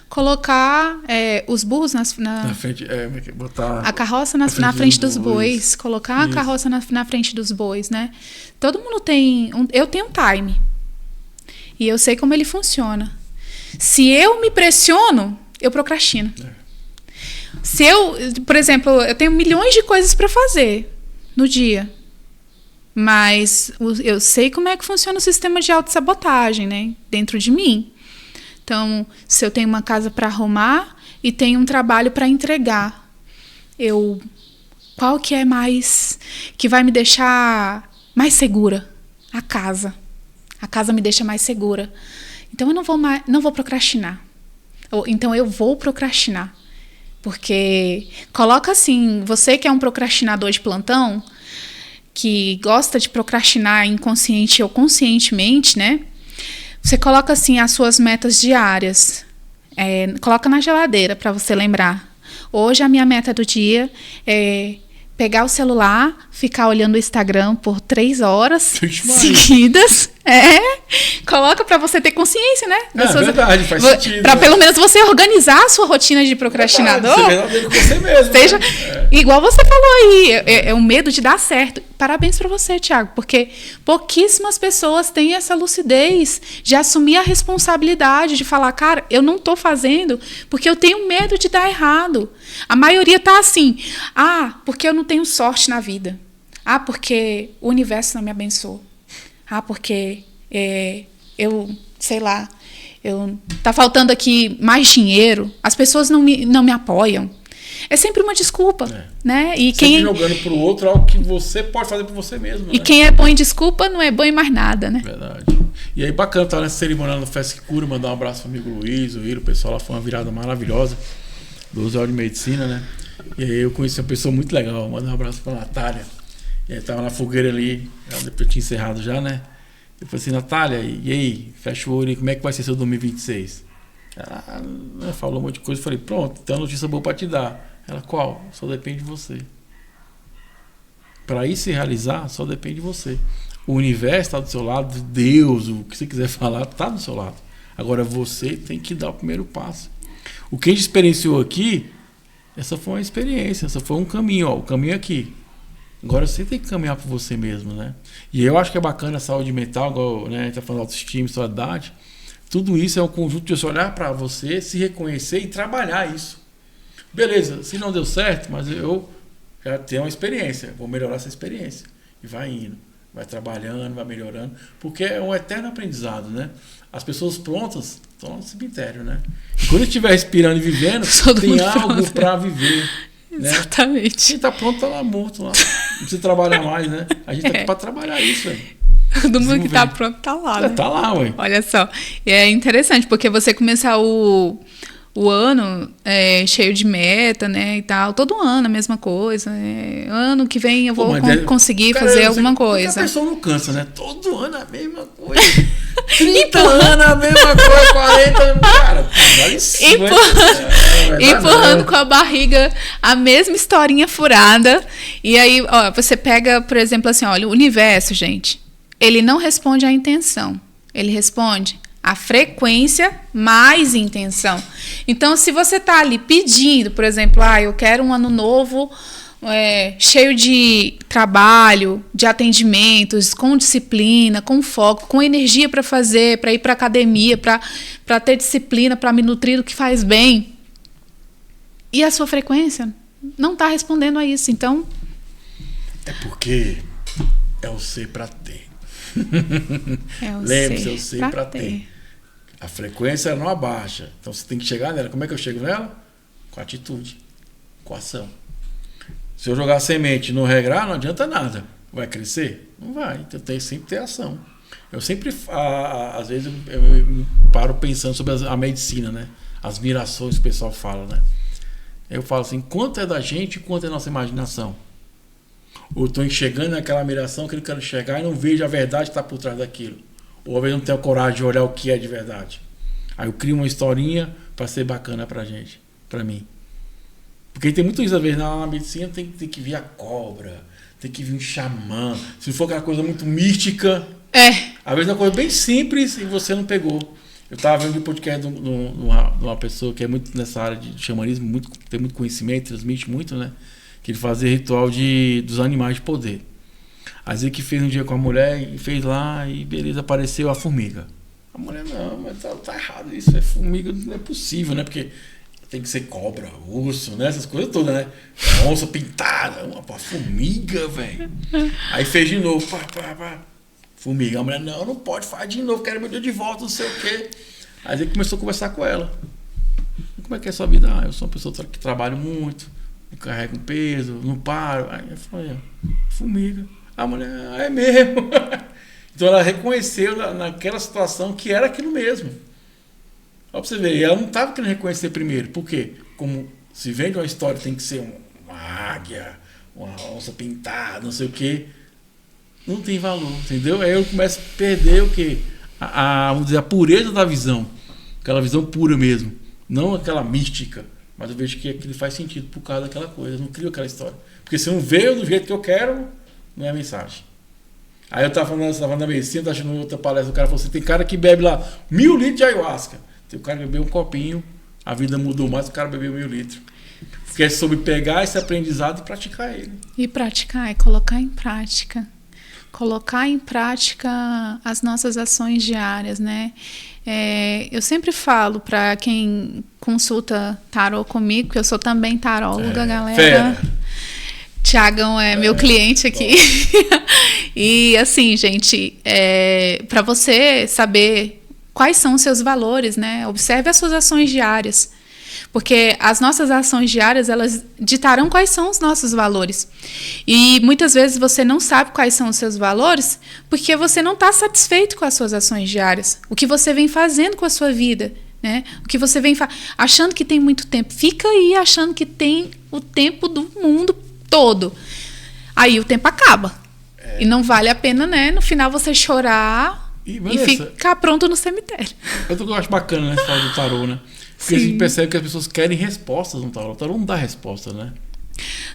colocar os burros na frente, botar a carroça na frente dos bois. Colocar a carroça na frente dos bois, né? Todo mundo tem... eu tenho um time. E eu sei como ele funciona. Se eu me pressiono, eu procrastino. Se eu, por exemplo, eu tenho milhões de coisas para fazer no dia. Mas eu sei como é que funciona o sistema de autossabotagem, né? Dentro de mim. Então, se eu tenho uma casa para arrumar e tenho um trabalho para entregar, qual que é mais que vai me deixar mais segura? A casa. A casa me deixa mais segura. Então eu não vou procrastinar. Então eu vou procrastinar. Porque coloca assim, você que é um procrastinador de plantão, que gosta de procrastinar inconsciente ou conscientemente, né? Você coloca assim as suas metas diárias. Coloca na geladeira para você lembrar. Hoje a minha meta do dia é pegar o celular, ficar olhando o Instagram por 3 horas seguidas. coloca para você ter consciência, né? Verdade, faz sentido. Para pelo menos você organizar a sua rotina de procrastinador. Você verdadeiro com você mesmo. Seja, igual você falou aí, é o medo de dar certo. Parabéns para você, Thiago, porque pouquíssimas pessoas têm essa lucidez de assumir a responsabilidade, de falar, cara, eu não estou fazendo porque eu tenho medo de dar errado. A maioria tá assim, porque eu não tenho sorte na vida. Porque o universo não me abençoou. Porque sei lá, tá faltando aqui mais dinheiro, as pessoas não me apoiam. É sempre uma desculpa, né? E sempre jogando pro outro algo que você pode fazer por você mesmo. E quem é bom em desculpa não é bom em mais nada, né? Verdade. E aí, bacana, estar nessa cerimônia no Festa que Cura, mandar um abraço pro amigo Luiz, o Iro, o pessoal lá, foi uma virada maravilhosa, 12 horas de medicina, né? E aí eu conheci uma pessoa muito legal, mandar um abraço pra Natália. E aí tava na fogueira ali, depois eu tinha encerrado já, né? Eu falei assim, Natália, e aí, fecha o olho, como é que vai ser seu 2026? Ela falou um monte de coisa, eu falei, pronto, tem uma notícia boa pra te dar. Ela, qual? Só depende de você. Para isso se realizar, só depende de você. O universo está do seu lado, Deus, o que você quiser falar, está do seu lado. Agora você tem que dar o primeiro passo. O que a gente experienciou aqui, essa foi uma experiência, essa foi um caminho, o caminho aqui. Agora você tem que caminhar por você mesmo, né? E eu acho que é bacana a saúde mental, igual, né, a gente está falando de autoestima, solidariedade. Tudo isso é um conjunto de você olhar para você, se reconhecer e trabalhar isso. Beleza, se não deu certo, mas eu já tenho uma experiência, vou melhorar essa experiência. E vai indo, vai trabalhando, vai melhorando, porque é um eterno aprendizado, né? As pessoas prontas estão no cemitério, né? E quando estiver respirando e vivendo, tem algo para viver. Né? Exatamente. Quem está pronto está lá morto, lá. Não precisa trabalhar mais, né? A gente está aqui para trabalhar isso, velho. Todo mundo que está pronto está lá, né? Tá lá, ué. Olha só, e é interessante, porque você começar o ano cheio de meta, né, e tal, todo ano a mesma coisa, ano que vem eu vou conseguir fazer alguma coisa. A pessoa não cansa, né? Todo ano a mesma coisa. 30 anos a mesma coisa, 40 anos, cara. Vale isso, empurrando com a barriga a mesma historinha furada. E aí, você pega, por exemplo, assim, olha, o universo, gente, ele não responde à intenção, ele responde a frequência mais intenção. Então, se você está ali pedindo, por exemplo, eu quero um ano novo cheio de trabalho, de atendimentos, com disciplina, com foco, com energia para fazer, para ir para academia, para ter disciplina, para me nutrir do que faz bem. E a sua frequência não está respondendo a isso. Então, é porque é o ser para ter. Lembre-se, é o ser para ter. A frequência não abaixa. Então você tem que chegar nela. Como é que eu chego nela? Com atitude, com ação. Se eu jogar semente e não regrar, não adianta nada. Vai crescer? Não vai. Então tem que sempre ter ação. Eu sempre, às vezes, eu paro pensando sobre a medicina, né? As mirações que o pessoal fala, né? Eu falo assim, quanto é da gente e quanto é da nossa imaginação? Ou estou enxergando naquela miração que eu quero enxergar e não vejo a verdade que está por trás daquilo. Ou às vezes não tenho coragem de olhar o que é de verdade. Aí eu crio uma historinha para ser bacana pra gente, pra mim. Porque tem muito isso, às vezes, na medicina tem que vir a cobra, tem que vir um xamã. Se for aquela coisa muito mística, às vezes é uma coisa bem simples e você não pegou. Eu estava vendo um podcast de uma pessoa que é muito nessa área de xamanismo, tem muito conhecimento, transmite muito, né? Que ele fazia ritual dos animais de poder. Às vezes que fez um dia com a mulher e fez lá e beleza, apareceu a formiga. A mulher, não, mas tá errado isso, é formiga, não é possível, né? Porque tem que ser cobra, urso, né? Essas coisas todas, né? Onça pintada, uma formiga, velho. Aí fez de novo, formiga. A mulher, não pode fazer de novo, quero meu dia de volta, não sei o quê. Aí ele começou a conversar com ela. Como é que é a sua vida? Eu sou uma pessoa que trabalho muito, carrego um peso, não paro. Aí eu falei, formiga. A mulher, é mesmo. Então ela reconheceu naquela situação que era aquilo mesmo. Olha pra você ver, ela não estava querendo reconhecer primeiro. Por quê? Como se vende uma história, tem que ser uma águia, uma onça pintada, não sei o quê. Não tem valor, entendeu? Aí eu começo a perder o quê? Vamos dizer, a pureza da visão. Aquela visão pura mesmo. Não aquela mística. Mas eu vejo que aquilo faz sentido por causa daquela coisa. Eu não crio aquela história. Porque se não veio do jeito que eu quero, não é a mensagem. Aí eu tava falando da medicina, tá achando outra palestra, o cara falou assim, tem cara que bebe lá 1.000 litros de ayahuasca. Tem o cara que bebeu um copinho, a vida mudou mais, o cara bebeu 1.000 litros. Porque é sobre pegar esse aprendizado e praticar ele. E praticar é colocar em prática. Colocar em prática as nossas ações diárias, né? Eu sempre falo para quem consulta tarô comigo, que eu sou também taróloga, galera. Fera. Tiagão é meu cliente aqui. E assim, gente, para você saber quais são os seus valores, né? Observe as suas ações diárias. Porque as nossas ações diárias, elas ditarão quais são os nossos valores. E muitas vezes você não sabe quais são os seus valores porque você não está satisfeito com as suas ações diárias. O que você vem fazendo com a sua vida, né? O que você vem achando que tem muito tempo. Fica aí achando que tem o tempo do mundo todo. Aí o tempo acaba. E não vale a pena, né? No final você chorar e ficar pronto no cemitério. Eu acho bacana, né? Essa fala do tarô, né? Porque Sim. a gente percebe que as pessoas querem respostas no tarô. O tarô não dá resposta, né?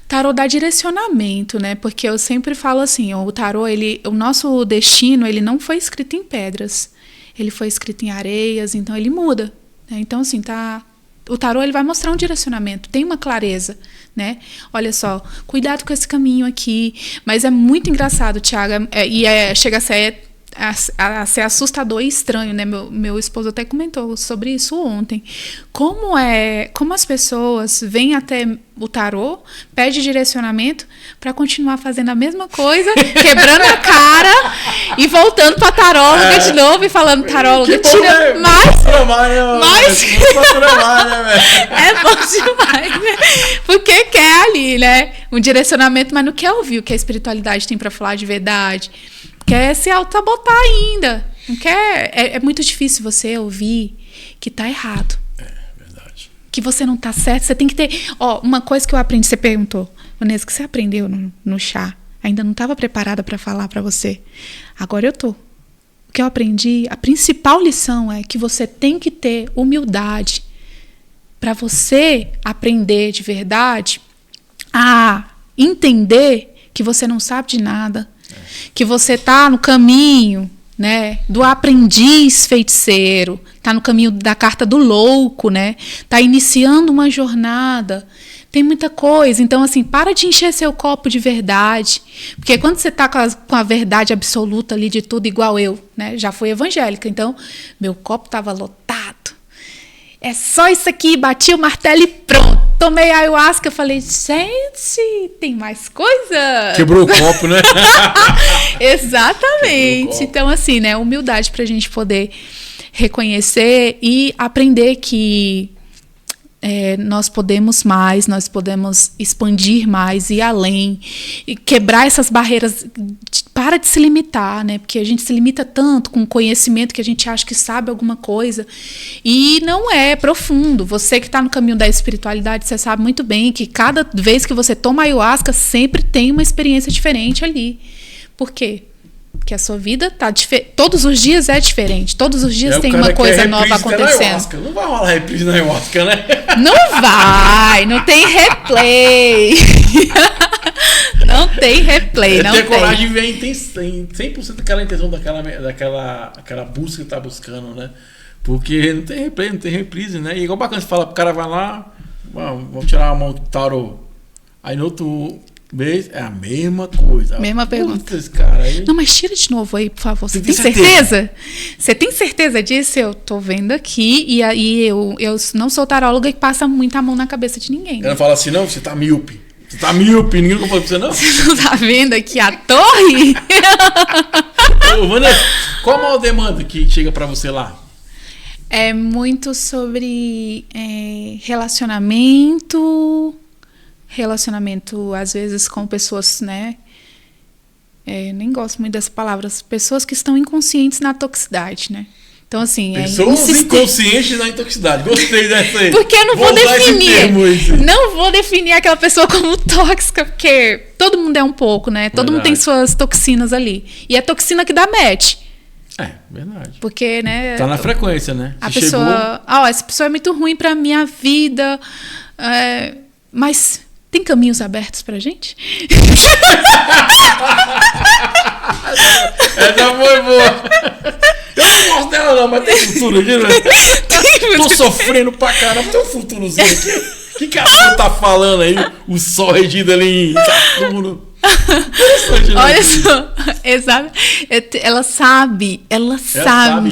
Tarô dá direcionamento, né? Porque eu sempre falo assim, o tarô, o nosso destino, ele não foi escrito em pedras. Ele foi escrito em areias, então ele muda. Né? Então, assim, o tarô, ele vai mostrar um direcionamento, tem uma clareza, né? Olha só, cuidado com esse caminho aqui. Mas é muito engraçado, Thiago, chega a ser assustador e estranho, né? Meu esposo até comentou sobre isso ontem. Como as pessoas vêm até o tarô, pedem direcionamento para continuar fazendo a mesma coisa, quebrando a cara e voltando para taróloga de novo e falando, taróloga, tira mais. É bom demais, né? Porque quer ali, né? Um direcionamento, mas não quer ouvir o que a espiritualidade tem para falar de verdade. Quer se auto-sabotar ainda. Não quer. É muito difícil você ouvir que tá errado. Verdade. Que você não tá certo. Você tem que ter. Uma coisa que eu aprendi, você perguntou, Vanessa, o que você aprendeu no chá? Ainda não estava preparada para falar para você. Agora eu tô. O que eu aprendi, a principal lição é que você tem que ter humildade para você aprender de verdade a entender que você não sabe de nada. Que você está no caminho, né, do aprendiz feiticeiro, está no caminho da carta do louco, né, está iniciando uma jornada, tem muita coisa. Então, assim, para de encher seu copo de verdade, porque quando você está com a verdade absoluta ali de tudo, igual eu, né, já fui evangélica, então meu copo estava lotado, é só isso aqui, bati o martelo e pronto. Tomei ayahuasca, falei, gente, tem mais coisa? Quebrou o copo, né? Exatamente. Então, assim, né, humildade pra gente poder reconhecer e aprender que nós podemos mais, nós podemos expandir mais, ir além, e quebrar essas barreiras. Para de se limitar, né? Porque a gente se limita tanto com conhecimento que a gente acha que sabe alguma coisa e não é profundo. Você que está no caminho da espiritualidade, você sabe muito bem que cada vez que você toma ayahuasca, sempre tem uma experiência diferente ali. Por quê? Porque a sua vida tá todos os dias é diferente. Todos os dias tem uma coisa nova acontecendo. Não vai rolar reprise na ayahuasca, né? Não vai, não tem replay. Não tem replay, não tem. Ter coragem vem, tem 100% daquela intenção daquela busca que tá buscando, né? Porque não tem replay, não tem reprise, né? E igual bacana, você fala pro cara, vai lá, vamos tirar a mão do tarô. Aí no outro mês é a mesma coisa. Mesma pergunta. Esse cara aí. Não, mas tira de novo aí, por favor. Você tem certeza? Você tem certeza disso? Eu tô vendo aqui e aí eu não sou taróloga e passa muita mão na cabeça de ninguém. Ela fala assim, não, você tá míope. Você tá míope, ninguém falou pra você, não? Você não tá vendo aqui a torre? Ô, Vanessa, qual a maior demanda que chega pra você lá? É muito sobre relacionamento, às vezes com pessoas, né? Nem gosto muito dessa palavra, pessoas que estão inconscientes na toxicidade, né? Então, assim, pessoas inconscientes na intoxicidade. Gostei dessa aí. Porque eu não vou definir. Não vou definir aquela pessoa como tóxica, porque todo mundo é um pouco, né? Todo mundo tem suas toxinas ali. E é toxina que dá match. Verdade. Porque, né? Tá na frequência, né? A pessoa. Essa pessoa é muito ruim pra minha vida. Mas tem caminhos abertos pra gente? Essa foi boa. Eu não gosto dela não, mas tem futuro aqui, né? Tô sofrendo pra caramba, tem um futurozinho aqui. O que a pessoa tá falando aí? O sol regido ali. Todo mundo... Olha só, ela sabe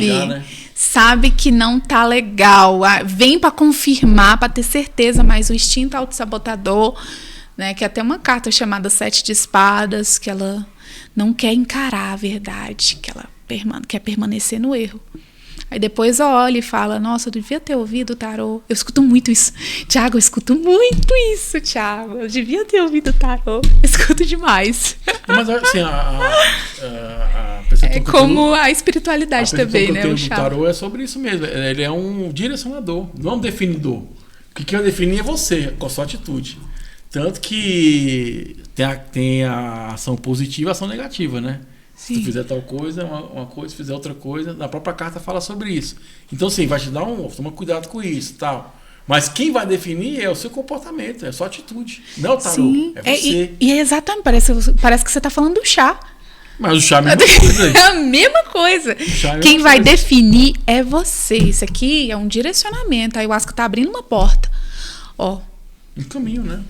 já, né? Sabe que não tá legal, vem pra confirmar, pra ter certeza, mas o instinto autossabotador, né, que é até uma carta chamada 7 de Espadas, que ela não quer encarar a verdade, que ela quer permanecer no erro. Aí depois olha e fala, nossa, eu devia ter ouvido o tarô. Eu escuto muito isso. Tiago, eu escuto muito isso, Tiago. Eu devia ter ouvido o tarô. Eu escuto demais. Mas assim, a é como a espiritualidade também, né? O tarô é sobre isso mesmo. Ele é um direcionador, não é um definidor. O que quer definir é você, com a sua atitude. Tanto que tem a ação positiva e a ação negativa, né? Sim. Se tu fizer tal coisa, uma coisa, se fizer outra coisa, na própria carta fala sobre isso. Então, sim, vai te dar toma cuidado com isso, tal. Mas quem vai definir é o seu comportamento, é a sua atitude. Não é o tarô, sim. é você. E é exatamente, parece que você está falando do chá. Mas o chá é a mesma coisa. É a mesma coisa. Quem vai definir é você. Isso aqui é um direcionamento. A ayahuasca está abrindo uma porta. Ó. Um caminho, né?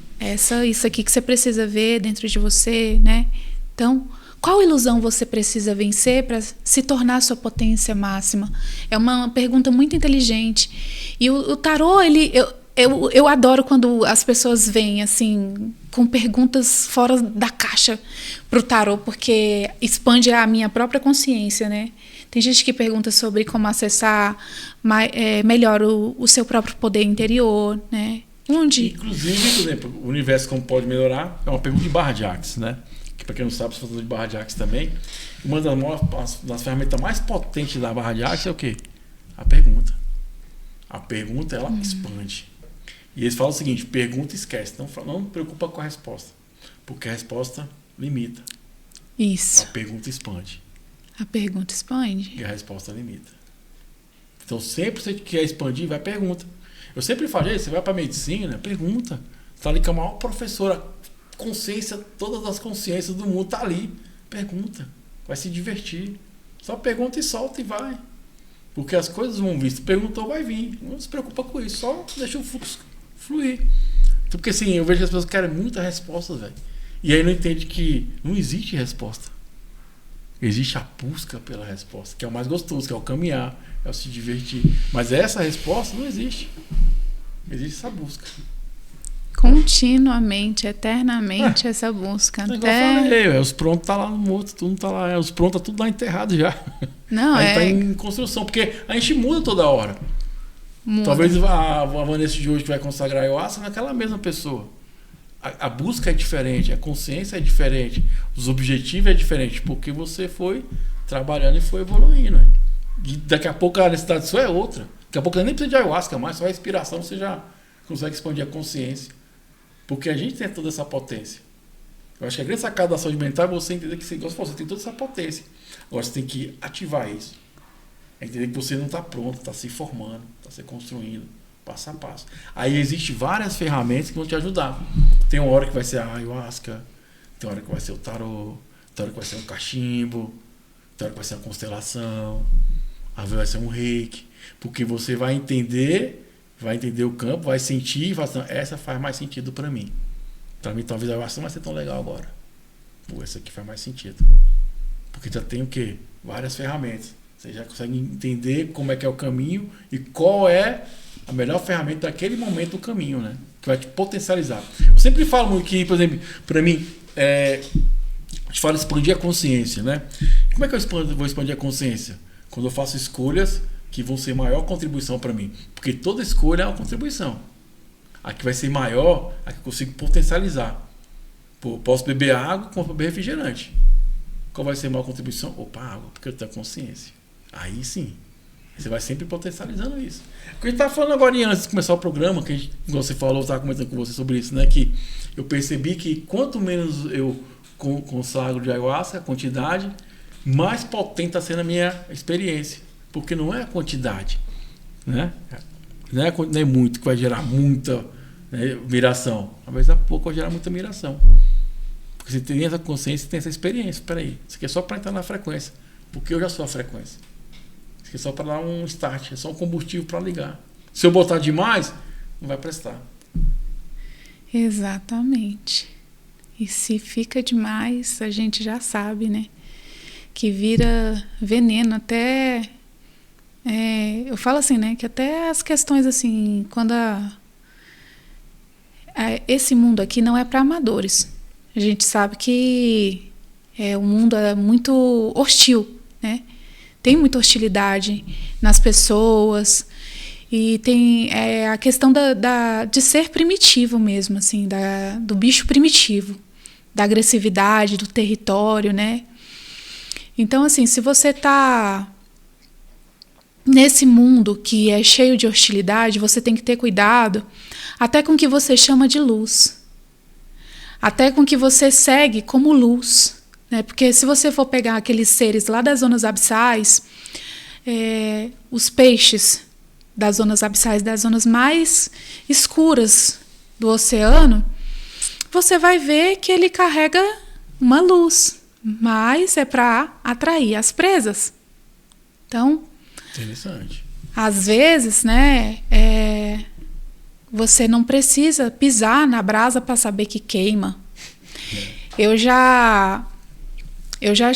Isso aqui que você precisa ver dentro de você, né? Então... Qual ilusão você precisa vencer para se tornar sua potência máxima? É uma pergunta muito inteligente. E o tarô, eu adoro quando as pessoas vêm assim, com perguntas fora da caixa para o tarô, porque expande a minha própria consciência, né? Tem gente que pergunta sobre como acessar melhor o seu próprio poder interior, né? Onde? Inclusive, por exemplo, o universo como pode melhorar é uma pergunta de barra de Axis, né? Que para quem não sabe, sou fazedor de barra de Axis também. Uma das ferramentas mais potentes da barra de Axis é o quê? A pergunta. A pergunta, ela expande. E eles falam o seguinte, pergunta e esquece. Não preocupa com a resposta. Porque a resposta limita. Isso. A pergunta expande. A pergunta expande. E a resposta limita. Então, sempre que você quer expandir, vai pergunta. Eu sempre falei, você vai para medicina, pergunta. Você está ali com a maior professora, consciência, todas as consciências do mundo, tá ali. Pergunta. Vai se divertir. Só pergunta e solta e vai. Porque as coisas vão vir. Se perguntou, vai vir. Não se preocupa com isso. Só deixa o fluxo fluir. Porque assim, eu vejo que as pessoas querem muitas respostas, velho. E aí não entende que não existe resposta. Existe a busca pela resposta, que é o mais gostoso, que é o caminhar, é o se divertir. Mas essa resposta não existe. Existe essa busca. Continuamente, eternamente, essa busca. Até... eu falei, os prontos tá lá no morto, tudo não tá lá. Os prontos tá tudo lá enterrado já. Não, aí tá em construção, porque a gente muda toda hora. Muda. Talvez a Vanessa de hoje que vai consagrar a ayahuasca naquela mesma pessoa. A busca é diferente, a consciência é diferente, os objetivos é diferente, porque você foi trabalhando e foi evoluindo. Né? E daqui a pouco a necessidade sua é outra. Daqui a pouco nem precisa de ayahuasca mais, só a respiração você já consegue expandir a consciência. Porque a gente tem toda essa potência. Eu acho que a grande sacada da saúde mental é você entender que você tem toda essa potência. Agora você tem que ativar isso. É entender que você não está pronto, está se formando, está se construindo, passo a passo. Aí existem várias ferramentas que vão te ajudar. Tem uma hora que vai ser a ayahuasca, tem uma hora que vai ser o tarô, tem uma hora que vai ser um cachimbo, tem uma hora que vai ser a constelação, às vezes vai ser um reiki. Porque você vai entender o campo, vai sentir e vai falar, essa faz mais sentido para mim. Para mim, talvez a ayahuasca não vai ser tão legal agora. Pô, essa aqui faz mais sentido. Porque já tem o quê? Várias ferramentas. Você já consegue entender como é que é o caminho e qual é a melhor ferramenta daquele momento do caminho, né? Que vai te potencializar. Eu sempre falo muito que, por exemplo, para mim, a gente fala expandir a consciência, né? Como é que eu vou expandir a consciência? Quando eu faço escolhas que vão ser maior contribuição para mim. Porque toda escolha é uma contribuição. A que vai ser maior, a que eu consigo potencializar. Pô, posso beber água como beber refrigerante. Qual vai ser a maior contribuição? Opa, água, porque eu tenho consciência. Aí sim. Você vai sempre potencializando isso. O que a gente estava falando agora antes de começar o programa, que a gente, como você falou, eu estava comentando com você sobre isso, né? Que eu percebi que quanto menos eu consagro de ayahuasca, a quantidade, mais potente está sendo a minha experiência. Porque não é a quantidade, né? Não é muito que vai gerar muita, né, miração. Às vezes a pouco vai gerar muita miração. Porque você tem essa consciência e tem essa experiência. Espera aí, isso aqui é só para entrar na frequência. Porque eu já sou a frequência. Isso aqui é só para dar um start, é só um combustível para ligar. Se eu botar demais, não vai prestar. Exatamente. E se fica demais, a gente já sabe, né? Que vira veneno. Até... eu falo assim, né? Que até as questões assim, quando esse mundo aqui não é para amadores. A gente sabe que o mundo é muito hostil, né? Tem muita hostilidade nas pessoas e tem a questão de ser primitivo mesmo, assim, do bicho primitivo, da agressividade, do território, né? Então, assim, se você tá nesse mundo que é cheio de hostilidade, você tem que ter cuidado até com o que você chama de luz. Até com o que você segue como luz. Né? Porque se você for pegar aqueles seres lá das zonas abissais, os peixes das zonas abissais, das zonas mais escuras do oceano, você vai ver que ele carrega uma luz, mas é para atrair as presas. Então, interessante. Às vezes, né, você não precisa pisar na brasa para saber que queima. Eu já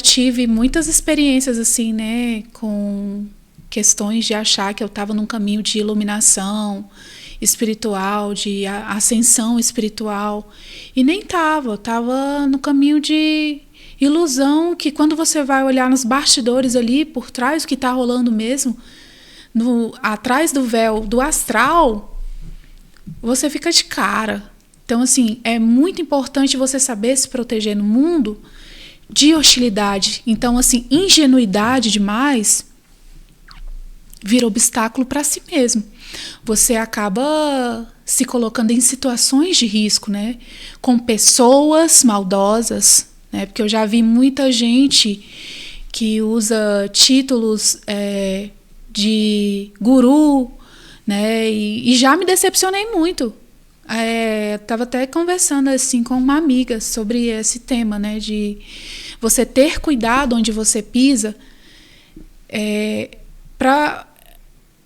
tive muitas experiências assim, né, com questões de achar que eu estava num caminho de iluminação espiritual, de ascensão espiritual, e nem estava. Eu estava no caminho de ilusão, que quando você vai olhar nos bastidores ali, por trás do que está rolando mesmo, atrás do véu do astral, você fica de cara. Então, assim, é muito importante você saber se proteger no mundo de hostilidade. Então, assim, ingenuidade demais vira obstáculo para si mesmo. Você acaba se colocando em situações de risco, né? Com pessoas maldosas, né? Porque eu já vi muita gente que usa títulos de guru, né? E já me decepcionei muito. Estava até conversando assim com uma amiga sobre esse tema, né? De você ter cuidado onde você pisa,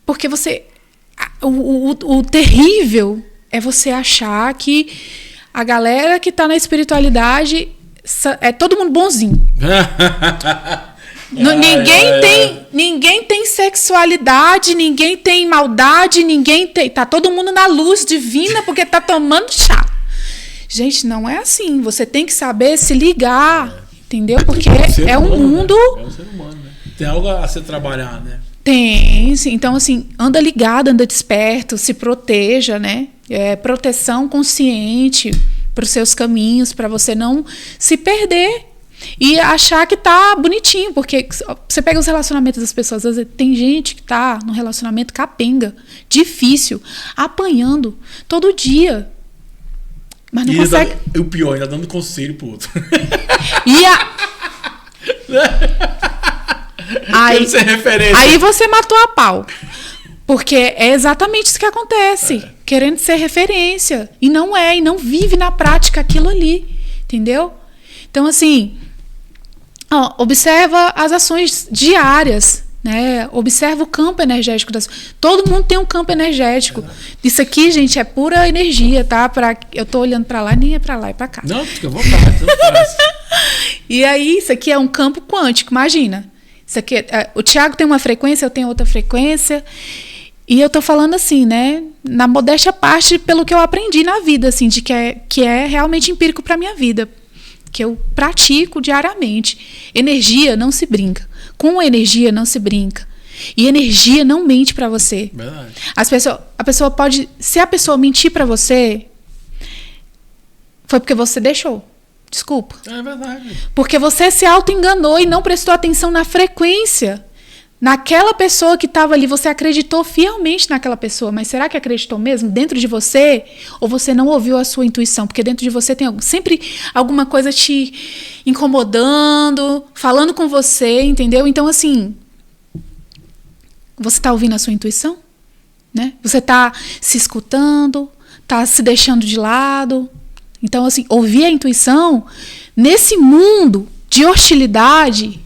porque você... O terrível é você achar que a galera que está na espiritualidade é todo mundo bonzinho. Ninguém tem sexualidade, ninguém tem maldade, tá todo mundo na luz divina porque tá tomando chá. Gente, não é assim. Você tem que saber se ligar, entendeu? Porque é um mundo... É um ser humano, né? Tem algo a ser trabalhado, né? Tem, sim. Então, assim, anda ligado, anda desperto, se proteja, né? Proteção consciente para os seus caminhos, para você não se perder e achar que tá bonitinho, porque você pega os relacionamentos das pessoas, às vezes tem gente que tá num relacionamento capenga, difícil, apanhando todo dia, mas não consegue... E o pior, ainda dando conselho pro outro. Aí você matou a pau. Porque é exatamente isso que acontece. Querendo ser referência. E não vive na prática aquilo ali. Entendeu? Então, assim, observa as ações diárias. Né? Observa o campo energético das... Todo mundo tem um campo energético. Isso aqui, gente, é pura energia, tá? Eu tô olhando pra lá, nem é pra lá, é pra cá. Não, fica à vontade. E aí, isso aqui é um campo quântico, imagina. Isso aqui, o Thiago tem uma frequência, eu tenho outra frequência. E eu tô falando assim, né? Na modéstia à parte, pelo que eu aprendi na vida, assim, de que é realmente empírico pra minha vida. Que eu pratico diariamente. Energia não se brinca. Com energia não se brinca. E energia não mente pra você. Verdade. A pessoa pode... Se a pessoa mentir pra você, foi porque você deixou. Desculpa. É verdade. Porque você se auto-enganou e não prestou atenção na frequência. Naquela pessoa que estava ali, você acreditou fielmente naquela pessoa, mas será que acreditou mesmo dentro de você? Ou você não ouviu a sua intuição? Porque dentro de você tem sempre alguma coisa te incomodando, falando com você, entendeu? Então, assim, você está ouvindo a sua intuição? Né? Você está se escutando? Está se deixando de lado? Então, assim, ouvir a intuição nesse mundo de hostilidade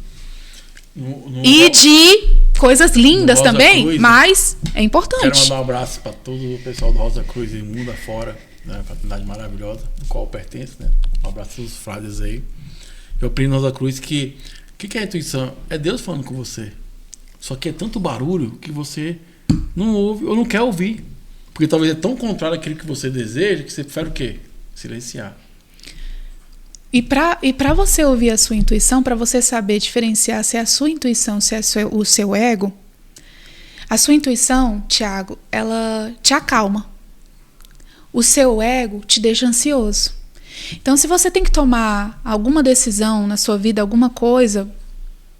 e de coisas lindas também, Cruz, mas é importante. Quero mandar um abraço para todo o pessoal do Rosa Cruz e mundo afora, né? Fraternidade maravilhosa, do qual eu pertenço, né? Um abraço a todos os frades aí. Eu aprendi na Rosa Cruz que o que é a intuição? É Deus falando com você. Só que é tanto barulho que você não ouve ou não quer ouvir. Porque talvez é tão contrário àquilo que você deseja que você prefere o quê? Silenciar. E para você ouvir a sua intuição, para você saber diferenciar se é a sua intuição, se é o seu ego, a sua intuição, Tiago, ela te acalma. O seu ego te deixa ansioso. Então, se você tem que tomar alguma decisão na sua vida, alguma coisa,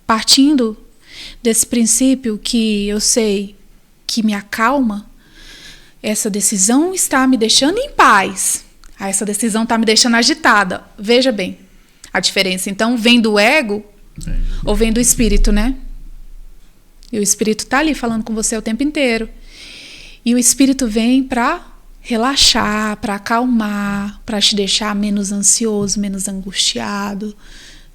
partindo desse princípio que eu sei que me acalma, essa decisão está me deixando em paz. Essa decisão está me deixando agitada. Veja bem a diferença. Então, vem do ego ou vem do espírito, né? E o espírito está ali falando com você o tempo inteiro. E o espírito vem para relaxar, para acalmar, para te deixar menos ansioso, menos angustiado,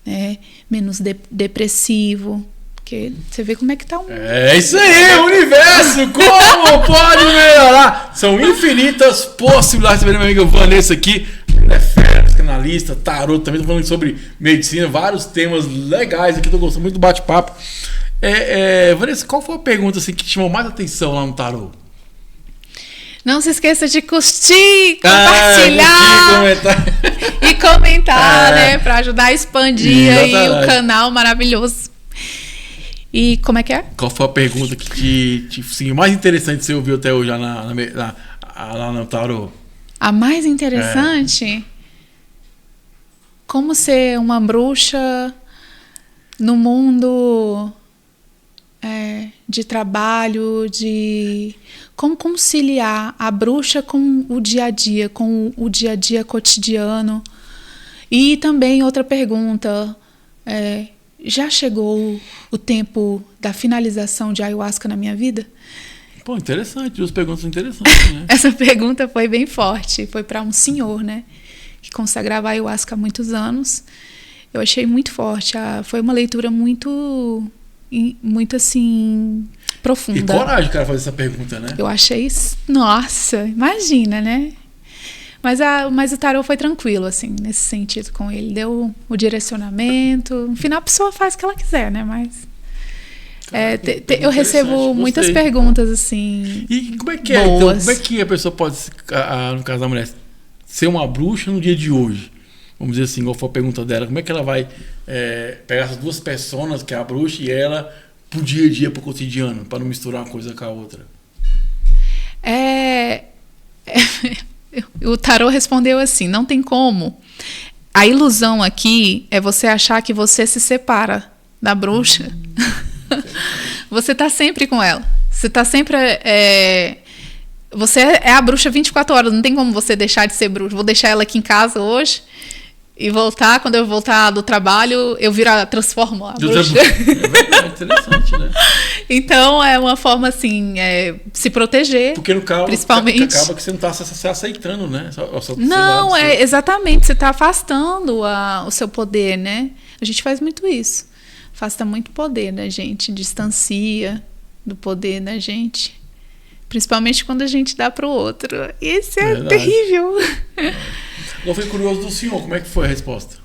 né? Menos depressivo. Porque você vê como é que tá o mundo. É isso aí, o universo, como pode melhorar? São infinitas possibilidades. Minha amiga Vanessa aqui, ela é fera, psicanalista, tarô, também tô falando sobre medicina, vários temas legais aqui, tô gostando muito do bate-papo. Vanessa, qual foi a pergunta assim, que te chamou mais atenção lá no tarô? Não se esqueça de curtir, compartilhar e comentar, né? Para ajudar a expandir aí o canal maravilhoso. E como é que é? Qual foi a pergunta que sim, o mais interessante você ouviu até hoje lá no tarô? A mais interessante? Como ser uma bruxa no mundo de trabalho, como conciliar a bruxa com o dia a dia cotidiano. E também outra pergunta, já chegou o tempo da finalização de ayahuasca na minha vida? Pô, interessante, duas perguntas interessantes, né? Essa pergunta foi bem forte, foi para um senhor, né, que consagrava a ayahuasca há muitos anos. Eu achei muito forte, foi uma leitura muito assim, profunda. E coragem o cara fazer essa pergunta, né? Eu achei, nossa, imagina, né? Mas o tarô foi tranquilo, assim, nesse sentido com ele. Deu o direcionamento. No final, a pessoa faz o que ela quiser, né? Mas eu recebo muitas perguntas, assim, e como é que boas. Então, como é que a pessoa pode, no caso da mulher, ser uma bruxa no dia de hoje? Vamos dizer assim, igual foi a pergunta dela. Como é que ela vai pegar essas duas personas, que é a bruxa e ela, pro dia a dia, pro cotidiano, para não misturar uma coisa com a outra? O tarô respondeu assim, não tem como. A ilusão aqui é você achar que você se separa da bruxa. Você tá sempre com ela. Você tá sempre... Você é a bruxa 24 horas. Não tem como você deixar de ser bruxa. Vou deixar ela aqui em casa hoje e voltar. Quando eu voltar do trabalho, eu transformo a bruxa. É verdade, interessante, né? Então, é uma forma, assim, se proteger. Porque no caso, principalmente, acaba que você não está se aceitando, né? Não, exatamente. Você está afastando o seu poder, né? A gente faz muito isso. Afasta muito poder da gente, distancia do poder da gente. Principalmente quando a gente dá para o outro. Isso é terrível. Eu fui curioso do senhor, como é que foi a resposta?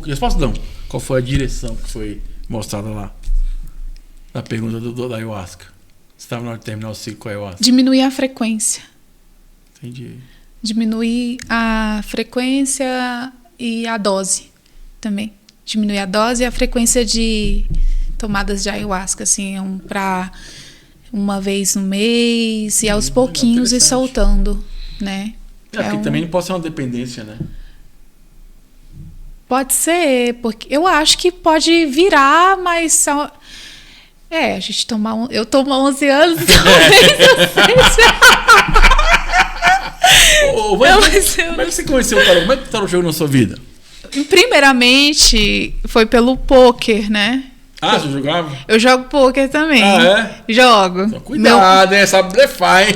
Resposta não. Qual foi a direção que foi mostrada lá? Na pergunta da ayahuasca. Você estava na hora de terminar o ciclo com a ayahuasca. Diminuir a frequência. Entendi. Diminuir a frequência e a dose também. Diminuir a dose e a frequência de tomadas de ayahuasca, assim, para uma vez no mês e aos pouquinhos ir soltando, né? Porque também não pode ser uma dependência, né? Pode ser, porque eu acho que pode virar, mas só... a gente eu tomo 11 anos, como é que você conheceu o tarô? Como é que o tarô chegou na sua vida? Primeiramente, foi pelo pôquer, né? Ah, você jogava? Eu jogo pôquer também. Ah, é? Jogo. Só cuidado, hein? Sabe blefar, hein?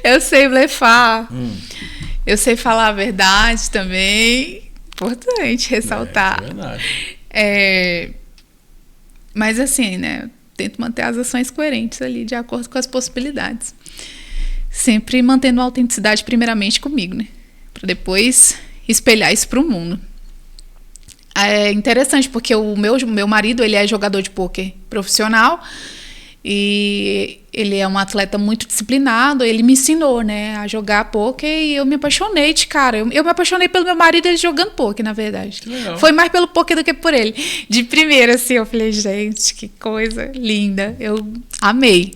Eu sei blefar. Eu sei falar a verdade também. Importante ressaltar. É verdade. Mas assim, né? Eu tento manter as ações coerentes ali, de acordo com as possibilidades. Sempre mantendo a autenticidade primeiramente comigo, né? Para depois espelhar isso para o mundo. É interessante porque o meu marido, ele é jogador de pôquer profissional e ele é um atleta muito disciplinado. Ele me ensinou, né, a jogar pôquer e eu me apaixonei de cara. Eu me apaixonei pelo meu marido, ele jogando pôquer, na verdade. Foi mais pelo pôquer do que por ele. De primeira, assim, eu falei, gente, que coisa linda. Eu amei.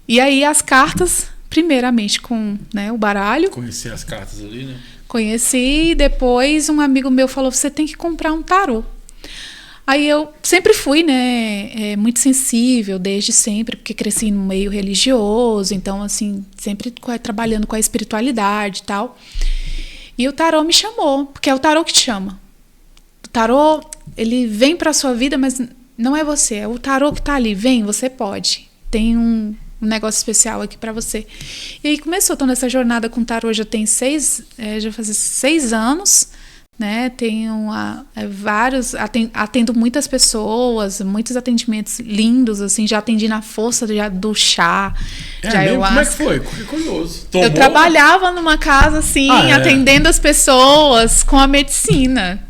E aí as cartas, primeiramente com, né, o baralho. Conheci as cartas ali, né? Conheci e depois um amigo meu falou, você tem que comprar um tarô. Aí eu sempre fui, né, muito sensível, desde sempre, porque cresci no meio religioso, então, assim, sempre trabalhando com a espiritualidade e tal. E o tarô me chamou, porque é o tarô que te chama. O tarô, ele vem para a sua vida, mas não é você, é o tarô que tá ali, vem, você pode. Tem um negócio especial aqui para você. E aí começou, tô nessa jornada com tarô, já tem já faz 6 anos, né? Tenho atendo muitas pessoas, muitos atendimentos lindos, assim, já atendi na força do chá. Como é que foi? Que curioso. Eu trabalhava numa casa, assim, atendendo as pessoas com a medicina.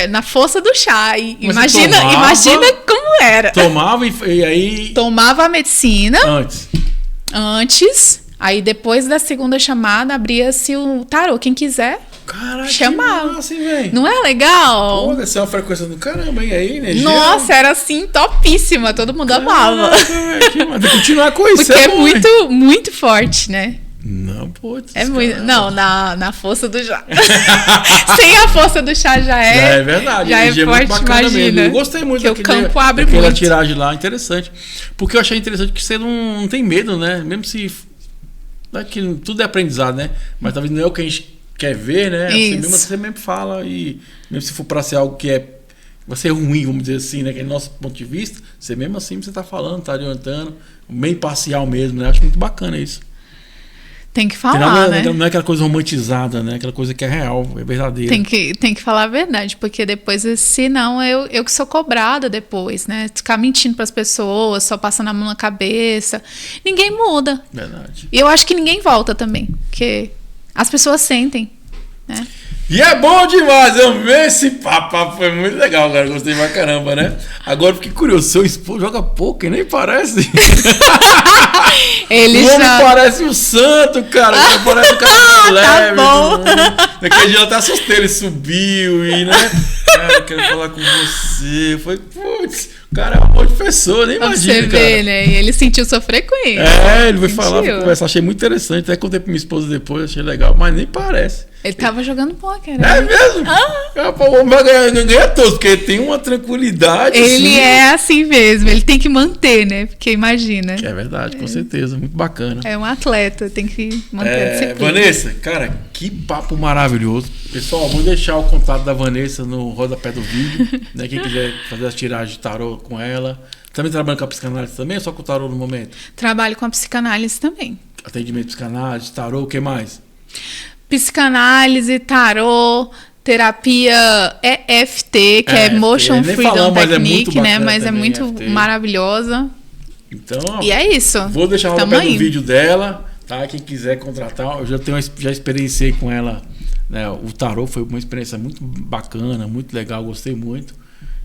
Na força do chá. E imagina como era. Tomava e aí... Tomava a medicina. Antes. Aí depois da segunda chamada, abria-se o tarô. Quem quiser, chamava. Que massa, hein, não é legal? Pô, deve ser uma frequência do caramba, hein? Aí, energia. Nossa, era assim, topíssima. Todo mundo amava. Tem que continuar com isso. Porque é muito, muito forte, né? Não, pô. É muito. Não, na força do chá. Sem a força do chá já é verdade. Já é forte, muito imagina. Mesmo. Eu gostei muito que o campo abre muito. Aquela tiragem lá, interessante. Porque eu achei interessante que você não tem medo, né? Mesmo se... que tudo é aprendizado, né? Mas talvez não é o que a gente quer ver, né? Você mesmo fala e... Mesmo se for para ser algo que vai ser ruim, vamos dizer assim, né? Que é nosso ponto de vista, você mesmo assim você tá falando, tá adiantando. Bem parcial mesmo, né? Acho muito bacana isso. Tem que falar, né? Não é aquela coisa romantizada, né? Aquela coisa que é real, é verdadeira. Tem que falar a verdade, porque depois, senão eu que sou cobrada depois, né? Ficar mentindo para as pessoas, só passando a mão na cabeça. Ninguém muda. Verdade. E eu acho que ninguém volta também, porque as pessoas sentem, né? E é bom demais, eu vi esse papo, foi muito legal, cara, gostei pra caramba, né? Agora eu fiquei curioso, seu esposo joga poker, nem parece. Ele já... Não parece o santo, cara, não parece o cara leve. Tá bom. Naquele dia eu até assustei, ele subiu e, né? Cara, eu quero falar com você. Foi, putz, o cara é uma boa pessoa, nem imagina, você vê, né? E ele sentiu sofrer com ele. Ele foi falar, foi conversar, achei muito interessante. Até contei pra minha esposa depois, achei legal, mas nem parece. Ele tava jogando pôquer, né? É mesmo? O homem vai ganhar todos, porque tem uma tranquilidade. Ele é assim mesmo, ele tem que manter, né? Porque imagina. É verdade, com certeza, muito bacana. É um atleta, tem que manter a disciplina. Vanessa, cara, que papo maravilhoso. Pessoal, vou deixar o contato da Vanessa no rodapé do vídeo, né? Quem quiser fazer as tiragens de tarô com ela. Também trabalha com a psicanálise também ou só com o tarô no momento? Trabalho com a psicanálise também. Atendimento psicanálise, tarô, o que mais? Psicanálise, tarô, terapia EFT, que é Emotion Freedom Technique, né? Mas é muito maravilhosa. Então, e é isso. Vou deixar o rodapé do vídeo dela, tá? Quem quiser contratar, eu já experienciei com ela, né? O tarô foi uma experiência muito bacana, muito legal, gostei muito.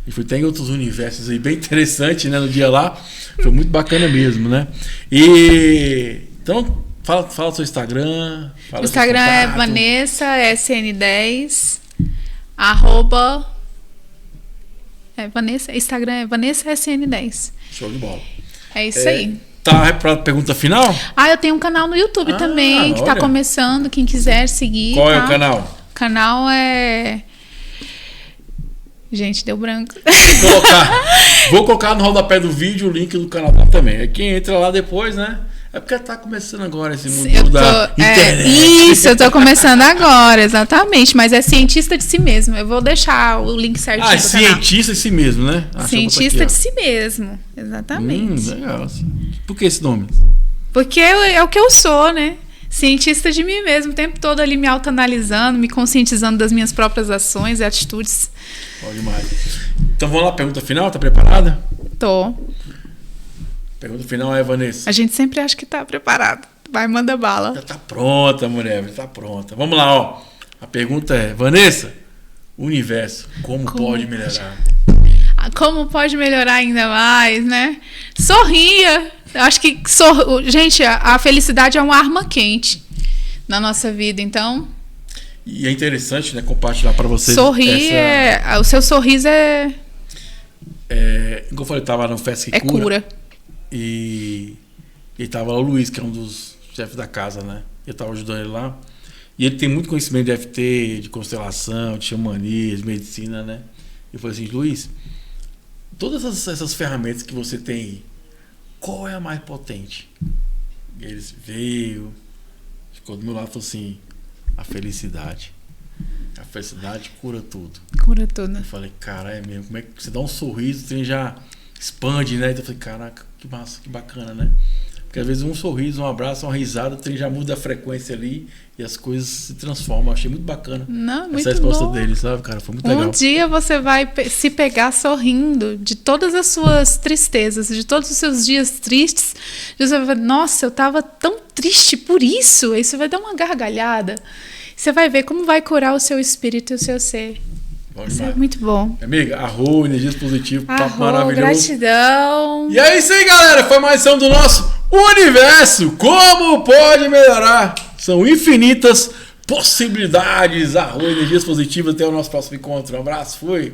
E tem outros universos aí bem interessantes, né? No dia lá, foi muito bacana mesmo, né? E então fala o seu Instagram. O Instagram é Vanessa SN10 @ Instagram é Vanessa SN10. Show de bola. É isso aí. Tá pra pergunta final? Eu tenho um canal no YouTube também, que tá começando, quem quiser seguir. Qual é o canal? O canal é... Gente, deu branco. Vou colocar no rodapé do vídeo o link do canal também. Aí quem entra lá depois, né? É porque tá começando agora esse mundo da internet. Isso, eu tô começando agora, exatamente. Mas é cientista de si mesmo. Eu vou deixar o link certinho do cientista de si mesmo, né? Cientista de si mesmo, exatamente. Legal. Por que esse nome? Porque é o que eu sou, né? Cientista de mim mesmo, o tempo todo ali me autoanalisando, me conscientizando das minhas próprias ações e atitudes. Bom demais. Então vamos lá, pergunta final, tá preparada? Tô. Pergunta final é, Vanessa. A gente sempre acha que tá preparado. Vai, manda bala. Já tá pronta, mulher, já tá pronta. Vamos lá, ó. A pergunta é, Vanessa, o universo, como pode melhorar? Como pode melhorar ainda mais, né? Sorria. Eu acho que, gente, a felicidade é uma arma quente na nossa vida, então... E é interessante, né, compartilhar para vocês. Sorrir o seu sorriso é... Como eu falei, eu tava no Festa que é cura. E tava lá o Luiz, que é um dos chefes da casa, né? Eu tava ajudando ele lá. E ele tem muito conhecimento de FT, de constelação, de xamania, de medicina, né? Eu falei assim, Luiz, todas essas ferramentas que você tem aí, qual é a mais potente? E ele veio, ficou do meu lado e falou assim, a felicidade. A felicidade cura tudo. Cura tudo. Eu falei, cara, é mesmo. Como é que você dá um sorriso, você já expande, né? Então eu falei, caraca, que massa, que bacana, né? Porque às vezes um sorriso, um abraço, uma risada, o trem já muda a frequência ali e as coisas se transformam. Eu achei muito bacana. Não, muito essa resposta bom. dele, sabe, cara? Foi muito legal. Um dia você vai se pegar sorrindo de todas as suas tristezas, de todos os seus dias tristes. Você vai falar, nossa, eu tava tão triste por isso. Aí você vai dar uma gargalhada. Você vai ver como vai curar o seu espírito e o seu ser. Isso é muito bom. Amiga, arro, energias positivas, papo maravilhoso. Gratidão. E é isso aí, galera. Foi mais uma do nosso universo. Como pode melhorar? São infinitas possibilidades. Arro, energias positivas. Até o nosso próximo encontro. Um abraço, fui.